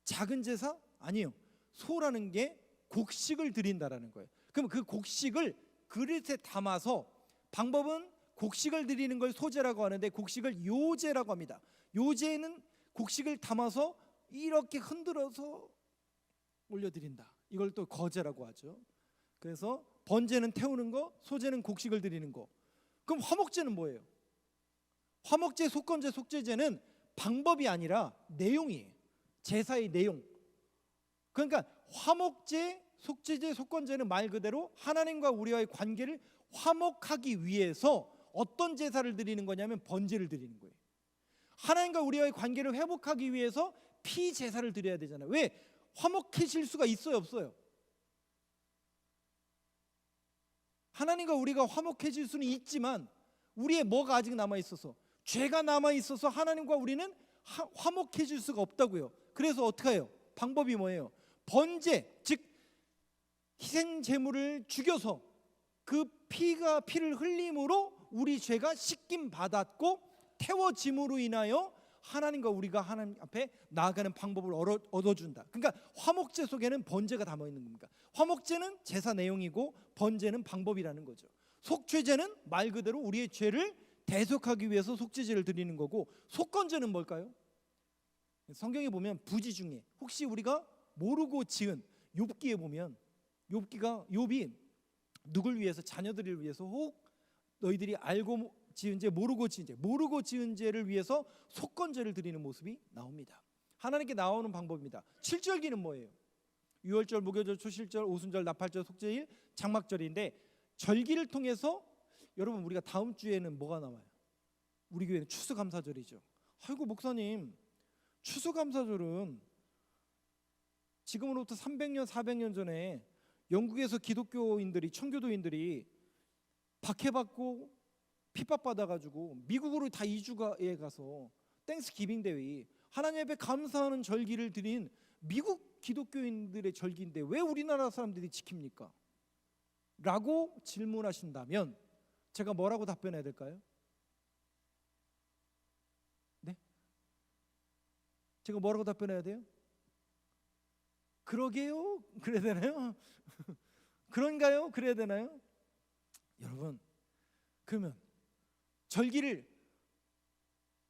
Speaker 1: 작은 제사? 아니에요. 소라는 게 곡식을 드린다라는 거예요. 그럼 그 곡식을 그릇에 담아서, 방법은 곡식을 드리는 걸 소제라고 하는데 곡식을 요제라고 합니다. 요제는 곡식을 담아서 이렇게 흔들어서 올려드린다. 이걸 또 거제라고 하죠. 그래서 번제는 태우는 거, 소제는 곡식을 드리는 거. 그럼 화목제는 뭐예요? 화목제, 속건제, 속죄제는 방법이 아니라 내용이에요. 제사의 내용. 그러니까 화목제, 속죄제, 속건제는 말 그대로 하나님과 우리와의 관계를 화목하기 위해서 어떤 제사를 드리는 거냐면 번제를 드리는 거예요. 하나님과 우리와의 관계를 회복하기 위해서 피 제사를 드려야 되잖아요. 왜? 화목해질 수가 있어요, 없어요? 하나님과 우리가 화목해질 수는 있지만 우리의 뭐가 아직 남아있어서, 죄가 남아있어서 하나님과 우리는 화목해질 수가 없다고요. 그래서 어떻게 해요? 방법이 뭐예요? 번제, 즉 희생 제물을 죽여서 그 피를 흘림으로 우리 죄가 씻김 받았고 태워짐으로 인하여 하나님과 우리가 하나님 앞에 나아가는 방법을 얻어준다. 그러니까 화목제 속에는 번제가 담아 있는 겁니다. 화목제는 제사 내용이고 번제는 방법이라는 거죠. 속죄제는 말 그대로 우리의 죄를 대속하기 위해서 속죄제를 드리는 거고, 속건제는 뭘까요? 성경에 보면 부지 중에 혹시 우리가 모르고 지은, 욥기에 보면 욥이 누굴 위해서, 자녀들을 위해서, 혹 너희들이 알고 지은 죄, 모르고 지은 죄를 위해서 속건제를 드리는 모습이 나옵니다. 하나님께 나오는 방법입니다. 칠절기는 뭐예요? 유월절, 무교절, 초실절, 오순절, 나팔절, 속죄일, 장막절인데 절기를 통해서 여러분 우리가 다음 주에는 뭐가 나와요? 우리 교회는 추수감사절이죠. 아이고 목사님, 추수감사절은 지금으로부터 300년, 400년 전에 영국에서 기독교인들이, 청교도인들이 박해받고 핍박받아가지고 미국으로 다 이주해 가서 땡스기빙 데이, 하나님 앞에 감사하는 절기를 드린 미국 기독교인들의 절기인데 왜 우리나라 사람들이 지킵니까? 라고 질문하신다면 제가 뭐라고 답변해야 될까요? 네? 제가 뭐라고 답변해야 돼요? 그러게요? 그래야 되나요? 그런가요? 그래야 되나요? 여러분, 그러면 절기를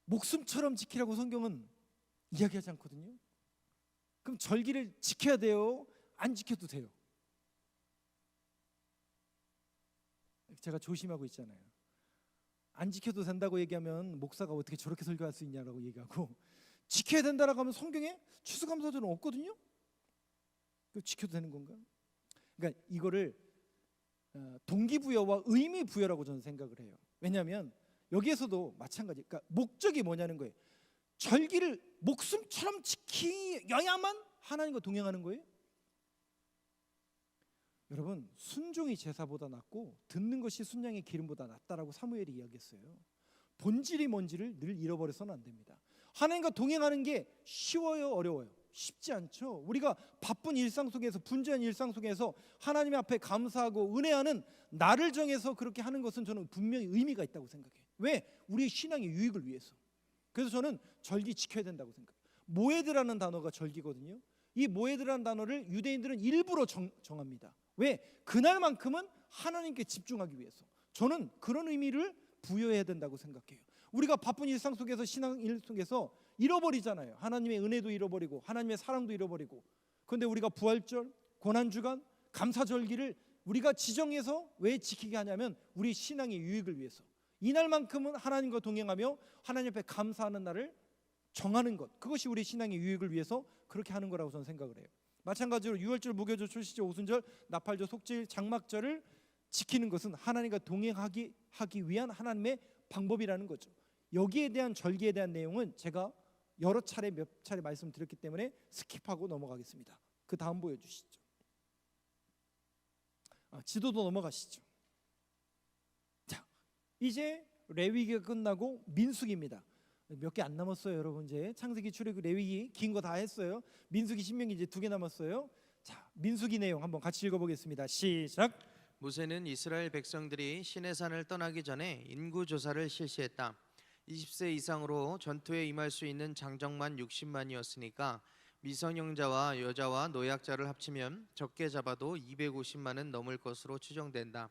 Speaker 1: 목숨처럼 지키라고 성경은 이야기하지 않거든요. 그럼 절기를 지켜야 돼요? 안 지켜도 돼요? 제가 조심하고 있잖아요. 안 지켜도 된다고 얘기하면 목사가 어떻게 저렇게 설교할 수 있냐라고 얘기하고, 지켜야 된다라고 하면 성경에 추수감사절은 없거든요. 그 지켜도 되는 건가? 그러니까 이거를 동기부여와 의미부여라고 저는 생각을 해요. 왜냐하면 여기에서도 마찬가지. 그러니까 목적이 뭐냐는 거예요. 절기를 목숨처럼 지켜야만 하나님과 동행하는 거예요. 여러분, 순종이 제사보다 낫고 듣는 것이 순양의 기름보다 낫다라고 사무엘이 이야기했어요. 본질이 뭔지를 늘 잃어버려서는 안 됩니다. 하나님과 동행하는 게 쉬워요, 어려워요? 쉽지 않죠. 우리가 바쁜 일상 속에서, 분주한 일상 속에서 하나님 앞에 감사하고 은혜하는 나를 정해서 그렇게 하는 것은 저는 분명히 의미가 있다고 생각해요. 왜? 우리의 신앙의 유익을 위해서. 그래서 저는 절기 지켜야 된다고 생각해요. 모에드라는 단어가 절기거든요. 이 모에드라는 단어를 유대인들은 일부러 정합니다. 왜? 그날만큼은 하나님께 집중하기 위해서. 저는 그런 의미를 부여해야 된다고 생각해요. 우리가 바쁜 일상 속에서, 신앙 일 속에서 잃어버리잖아요. 하나님의 은혜도 잃어버리고 하나님의 사랑도 잃어버리고. 그런데 우리가 부활절, 고난주간, 감사절기를 우리가 지정해서 왜 지키게 하냐면 우리 신앙의 유익을 위해서. 이날만큼은 하나님과 동행하며 하나님 앞에 감사하는 날을 정하는 것, 그것이 우리 신앙의 유익을 위해서 그렇게 하는 거라고 저는 생각을 해요. 마찬가지로 유월절, 무교절, 초시절, 오순절, 나팔절, 속죄일, 장막절을 지키는 것은 하나님과 동행하기 위한 하나님의 방법이라는 거죠. 여기에 대한 절기에 대한 내용은 제가 몇 차례 말씀드렸기 때문에 스킵하고 넘어가겠습니다. 그 다음 보여주시죠. 지도도 넘어가시죠. 자, 이제 레위기가 끝나고 민수기입니다. 몇 개 안 남았어요, 여러분. 이제 창세기, 출애굽, 레위기 긴 거 다 했어요. 민수기, 신명기 이제 2개 남았어요. 자, 민수기 내용 한번 같이 읽어보겠습니다. 시작.
Speaker 2: 모세는 이스라엘 백성들이 시내산을 떠나기 전에 인구 조사를 실시했다. 20세 이상으로 전투에 임할 수 있는 장정만 60만이었으니까 미성년자와 여자와 노약자를 합치면 적게 잡아도 250만은 넘을 것으로 추정된다.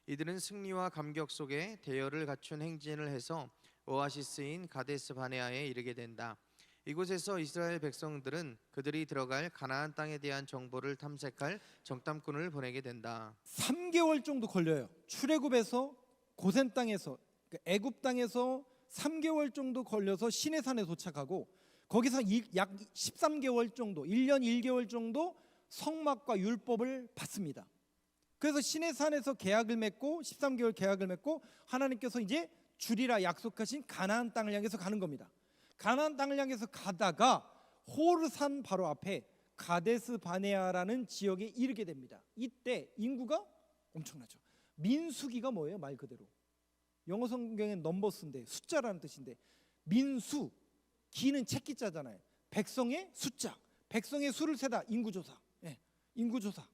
Speaker 2: 이들은 승리와 감격 속에 대열을 갖춘 행진을 해서 오아시스인 가데스 바네아에 이르게 된다. 이곳에서 이스라엘 백성들은 그들이 들어갈 가나안 땅에 대한 정보를 탐색할 정탐꾼을 보내게 된다.
Speaker 1: 3개월 정도 걸려요. 출애굽에서 고센 땅에서 애굽 땅에서 3개월 정도 걸려서 시내산에 도착하고 거기서 약 13개월 정도, 1년 1개월 정도 성막과 율법을 받습니다. 그래서 시내산에서 계약을 맺고 13개월 계약을 맺고 하나님께서 이제 주리라 약속하신 가나안 땅을 향해서 가는 겁니다. 가나안 땅을 향해서 가다가 호르산 바로 앞에 가데스 바네아라는 지역에 이르게 됩니다. 이때 인구가 엄청나죠. 민수기가 뭐예요? 말 그대로 영어 성경엔 넘버스인데 숫자라는 뜻인데, 민수 기는 채기자잖아요. 백성의 숫자, 백성의 수를 세다. 인구조사. 예, 인구조사.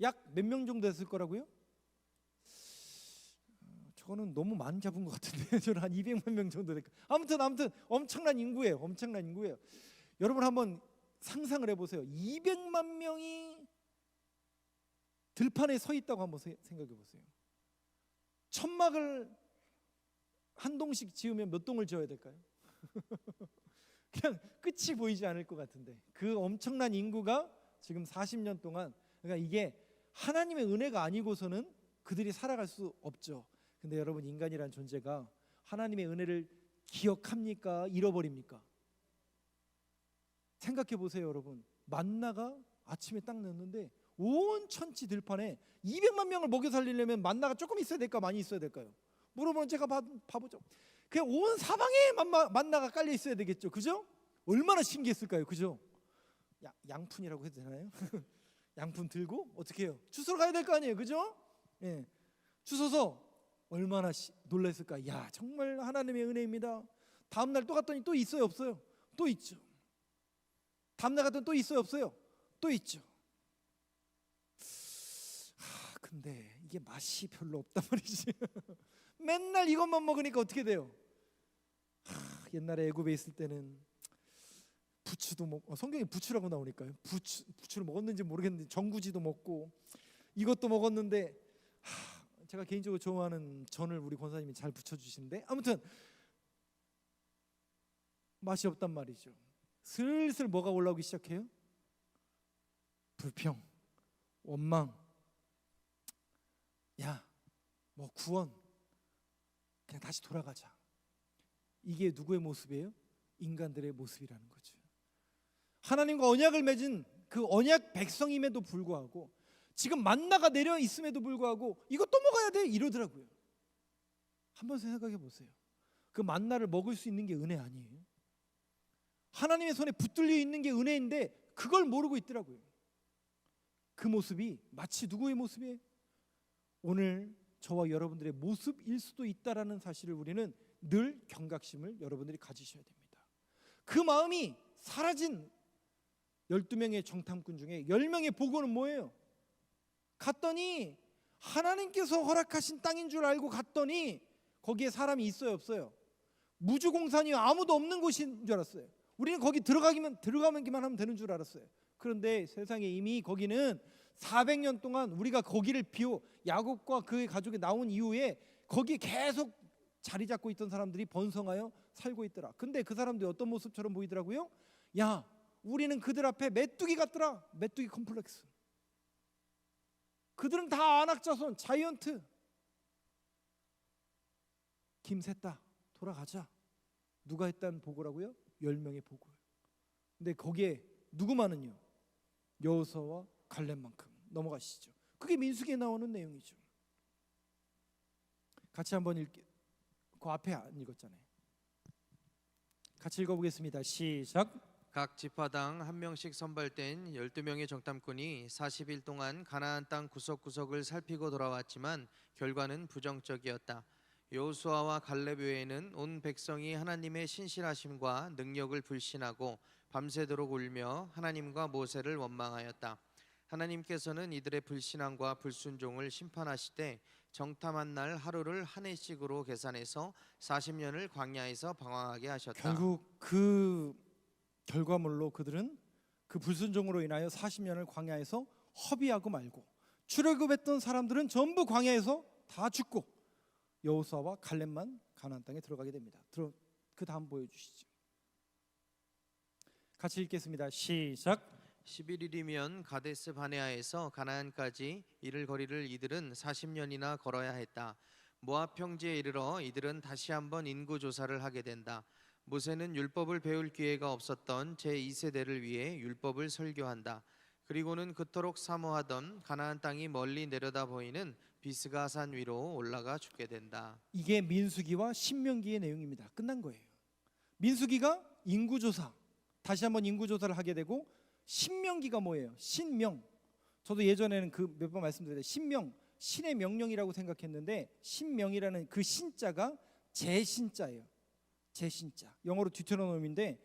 Speaker 1: 약 몇 명 정도 됐을 거라고요? 저거는 너무 많이 잡은 것 같은데 저는 한 200만 명 정도 될까. 아무튼 엄청난 인구예요. 엄청난 인구예요. 여러분 한번 상상을 해보세요. 200만 명이 들판에 서 있다고 한번 생각해 보세요. 천막을 한 동씩 지으면 몇 동을 지어야 될까요? 그냥 끝이 보이지 않을 것 같은데 그 엄청난 인구가 지금 40년 동안, 그러니까 이게 하나님의 은혜가 아니고서는 그들이 살아갈 수 없죠. 근데 여러분, 인간이란 존재가 하나님의 은혜를 기억합니까? 잃어버립니까? 생각해 보세요, 여러분. 만나가 아침에 딱 넣는데 온 천지 들판에 200만 명을 먹여 살리려면 만나가 조금 있어야 될까, 많이 있어야 될까요? 물어보면 제가 봐보죠. 그냥 온 사방에 만나가 깔려 있어야 되겠죠, 그죠? 얼마나 신기했을까요, 그죠? 양푼이라고 해도 되나요? 양푼 들고 어떻게 해요? 주스러 가야 될 거 아니에요, 그죠? 예, 주워서 얼마나 놀랐을까. 야, 정말 하나님의 은혜입니다. 다음 날 또 갔더니 또 있어요, 없어요? 또 있죠. 다음 날 갔더니 또 있어요, 없어요? 또 있죠. 근데 이게 맛이 별로 없단 말이지. 맨날 이것만 먹으니까 어떻게 돼요? 옛날에 애굽에 있을 때는 부추도 먹고, 성경에 부추라고 나오니까요. 부추를 먹었는지 모르겠는데 전구지도 먹고 이것도 먹었는데, 제가 개인적으로 좋아하는 전을 우리 권사님이 잘 부쳐주시는데, 아무튼 맛이 없단 말이죠. 슬슬 뭐가 올라오기 시작해요? 불평, 원망, 뭐 구원, 그냥 다시 돌아가자. 이게 누구의 모습이에요? 인간들의 모습이라는 거죠. 하나님과 언약을 맺은 그 언약 백성임에도 불구하고, 지금 만나가 내려 있음에도 불구하고 이거 또 먹어야 돼 이러더라고요. 한번 생각해 보세요. 그 만나를 먹을 수 있는 게 은혜 아니에요? 하나님의 손에 붙들려 있는 게 은혜인데 그걸 모르고 있더라고요. 그 모습이 마치 누구의 모습이에요? 오늘 저와 여러분들의 모습일 수도 있다라는 사실을 우리는 늘 경각심을 여러분들이 가지셔야 됩니다. 그 마음이 사라진 12명의 정탐꾼 중에 10명의 보고는 뭐예요? 갔더니 하나님께서 허락하신 땅인 줄 알고 갔더니 거기에 사람이 있어요, 없어요? 무주공산이요, 아무도 없는 곳인 줄 알았어요. 우리는 거기 들어가기만 하면 되는 줄 알았어요. 그런데 세상에 이미 거기는 400년 동안 우리가 거기를 야곱과 그의 가족이 나온 이후에 거기에 계속 자리 잡고 있던 사람들이 번성하여 살고 있더라. 근데 그 사람들이 어떤 모습처럼 보이더라고요? 우리는 그들 앞에 메뚜기 같더라. 메뚜기 컴플렉스. 그들은 다 안악자손, 자이언트. 김새다, 돌아가자. 누가 했다는 보고라고요? 10명의 보고예요. 근데 거기에 누구만은요? 여호수아와 갈렙만큼. 넘어가시죠. 그게 민수기에 나오는 내용이죠. 같이 한번 그 앞에 안 읽었잖아요. 같이 읽어보겠습니다. 시작.
Speaker 2: 각 지파당 한 명씩 선발된 12명의 정탐꾼이 40일 동안 가나안 땅 구석구석을 살피고 돌아왔지만 결과는 부정적이었다. 여호수아와 갈렙 외에는 온 백성이 하나님의 신실하심과 능력을 불신하고 밤새도록 울며 하나님과 모세를 원망하였다. 하나님께서는 이들의 불신앙과 불순종을 심판하시되 정탐한 날 하루를 한 해씩으로 계산해서 40년을 광야에서 방황하게 하셨다.
Speaker 1: 결국 그 결과물로 그들은 그 불순종으로 인하여 40년을 광야에서 허비하고 말고, 출애굽했던 사람들은 전부 광야에서 다 죽고 여호수아와 갈렙만 가나안 땅에 들어가게 됩니다. 그 다음 보여주시죠. 같이 읽겠습니다. 시작.
Speaker 2: 11일이면 가데스 바네아에서 가나안까지 이를 거리를 이들은 40년이나 걸어야 했다. 모압 평지에 이르러 이들은 다시 한번 인구 조사를 하게 된다. 모세는 율법을 배울 기회가 없었던 제2세대를 위해 율법을 설교한다. 그리고는 그토록 사모하던 가나안 땅이 멀리 내려다 보이는 비스가산 위로 올라가 죽게 된다.
Speaker 1: 이게 민수기와 신명기의 내용입니다. 끝난 거예요. 민수기가 인구조사, 다시 한번 인구조사를 하게 되고, 신명기가 뭐예요? 신명. 저도 예전에는 그 몇 번 말씀드렸는데 신명, 신의 명령이라고 생각했는데 신명이라는 그 신자가 제신자예요. 제신자. 영어로 듀테로노미인데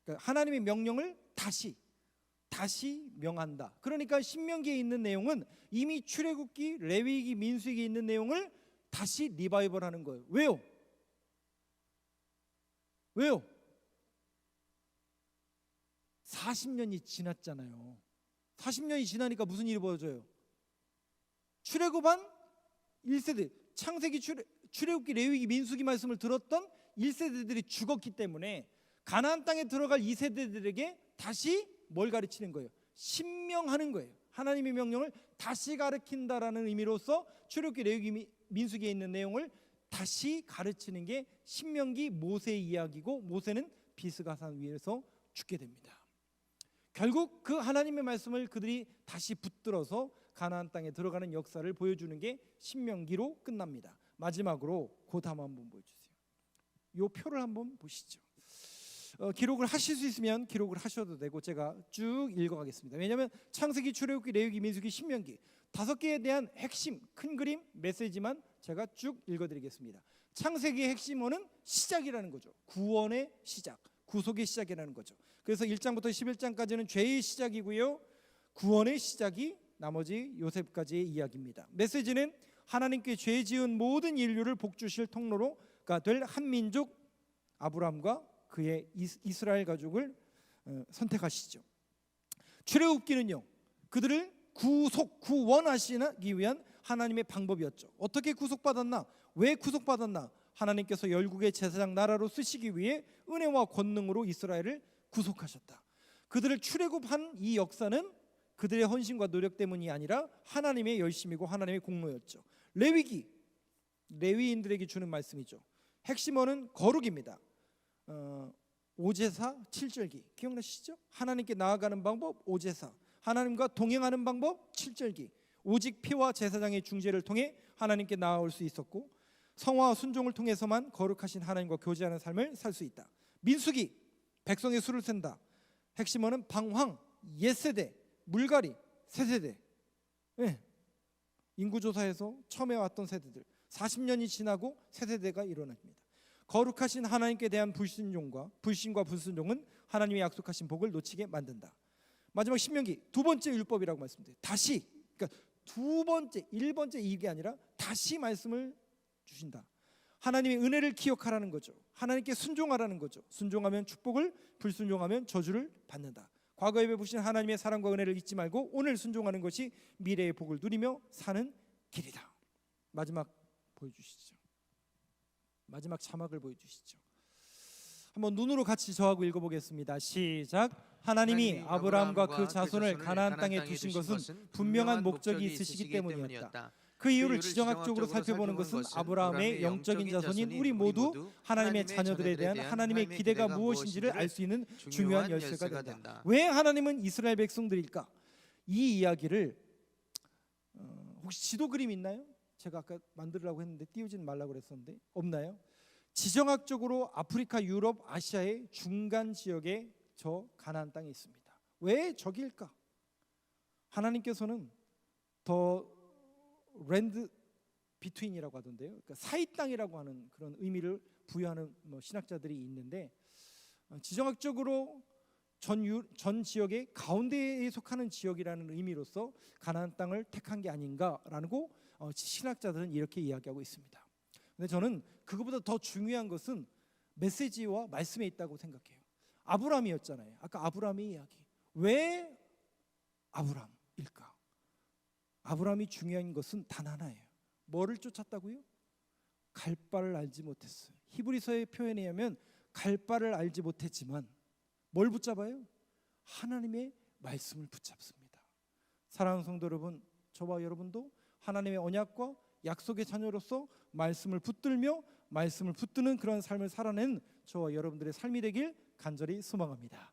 Speaker 1: 그러니까 하나님의 명령을 다시 명한다. 그러니까 신명기에 있는 내용은 이미 출애굽기, 레위기, 민수기에 있는 내용을 다시 리바이벌하는 거예요. 왜요? 40년이 지났잖아요. 40년이 지나니까 무슨 일이 벌어져요? 출애굽한 1세대, 창세기, 출애굽기, 레위기, 민수기 말씀을 들었던 1세대들이 죽었기 때문에 가나안 땅에 들어갈 2세대들에게 다시 뭘 가르치는 거예요? 신명하는 거예요. 하나님의 명령을 다시 가르친다라는 의미로서 출애굽기, 레위기, 민수기에 있는 내용을 다시 가르치는 게 신명기 모세의 이야기고, 모세는 비스가산 위에서 죽게 됩니다. 결국 그 하나님의 말씀을 그들이 다시 붙들어서 가나안 땅에 들어가는 역사를 보여주는 게 신명기로 끝납니다. 마지막으로 고담 한번 보여주세요. 이 표를 한번 보시죠. 기록을 하실 수 있으면 기록을 하셔도 되고 제가 쭉 읽어가겠습니다. 왜냐하면 창세기, 출애굽기, 레위기, 민수기, 신명기 5개에 대한 핵심, 큰 그림, 메시지만 제가 쭉 읽어드리겠습니다. 창세기의 핵심어는 시작이라는 거죠. 구원의 시작, 구속의 시작이라는 거죠. 그래서 1장부터 11장까지는 죄의 시작이고요, 구원의 시작이 나머지 요셉까지의 이야기입니다. 메시지는 하나님께 죄 지은 모든 인류를 복주실 통로가 될 한 민족 아브라함과 그의 이스라엘 가족을 선택하시죠. 출애굽기는요, 그들을 구원하시기 위한 하나님의 방법이었죠. 어떻게 구속받았나? 왜 구속받았나? 하나님께서 열국의 제사장 나라로 쓰시기 위해 은혜와 권능으로 이스라엘을 구속하셨다. 그들을 출애굽한 이 역사는 그들의 헌신과 노력 때문이 아니라 하나님의 열심이고 하나님의 공로였죠. 레위기, 레위인들에게 주는 말씀이죠. 핵심어는 거룩입니다. 오제사 7절기 기억나시죠? 하나님께 나아가는 방법 오제사, 하나님과 동행하는 방법 7절기. 오직 피와 제사장의 중재를 통해 하나님께 나아올 수 있었고, 성화와 순종을 통해서만 거룩하신 하나님과 교제하는 삶을 살 수 있다. 민수기, 백성의 수를 센다. 핵심어는 방황, 옛세대, 물갈이, 새세대. 인구조사에서 처음에 왔던 세대들 40년이 지나고 새세대가 일어납니다. 거룩하신 하나님께 대한 불신과 불순종은 하나님의 약속하신 복을 놓치게 만든다. 마지막 신명기 두 번째 율법이라고 말씀드려요. 다시, 그러니까 두 번째, 1번째 이게 아니라 다시 말씀을 주신다. 하나님의 은혜를 기억하라는 거죠. 하나님께 순종하라는 거죠. 순종하면 축복을, 불순종하면 저주를 받는다. 과거에 베푸신 하나님의 사랑과 은혜를 잊지 말고 오늘 순종하는 것이 미래의 복을 누리며 사는 길이다. 마지막 보여주시죠. 마지막 자막을 보여주시죠. 한번 눈으로 같이 저하고 읽어보겠습니다. 시작. 하나님이 아브라함과 그 자손을 가나안 땅에 두신 것은 분명한 목적이 있으시기 때문이었다. 그 이유를 지정학적으로 살펴보는 것은 아브라함의 영적인 자손인 우리 모두 하나님의 자녀들에 대한 하나님의 기대가 무엇인지를 알 수 있는 중요한 열쇠가 된다. 왜 하나님은 이스라엘 백성들일까? 이 이야기를 혹시 지도 그림 있나요? 제가 아까 만들으라고 했는데 띄우지는 말라고 그랬었는데 없나요? 지정학적으로 아프리카, 유럽, 아시아의 중간 지역에 저 가나안 땅에 있습니다. 왜 저기일까? 하나님께서는 더 랜드 비트윈이라고 하던데요. 그러니까 사이 땅이라고 하는 그런 의미를 부여하는 신학자들이 있는데, 지정학적으로 전 지역의 가운데에 속하는 지역이라는 의미로서 가나안 땅을 택한 게 아닌가라고 신학자들은 이렇게 이야기하고 있습니다. 근데 저는 그것보다 더 중요한 것은 메시지와 말씀에 있다고 생각해요. 아브람이었잖아요. 아까 아브람의 이야기. 왜 아브람일까? 아브람이 중요한 것은 단 하나예요. 뭐를 쫓았다고요? 갈 바를 알지 못했어요. 히브리서의 표현에 의하면 갈 바를 알지 못했지만 뭘 붙잡아요? 하나님의 말씀을 붙잡습니다. 사랑하는 성도 여러분, 저와 여러분도 하나님의 언약과 약속의 자녀로서 말씀을 붙들며 말씀을 붙드는 그런 삶을 살아낸 저와 여러분들의 삶이 되길 간절히 소망합니다.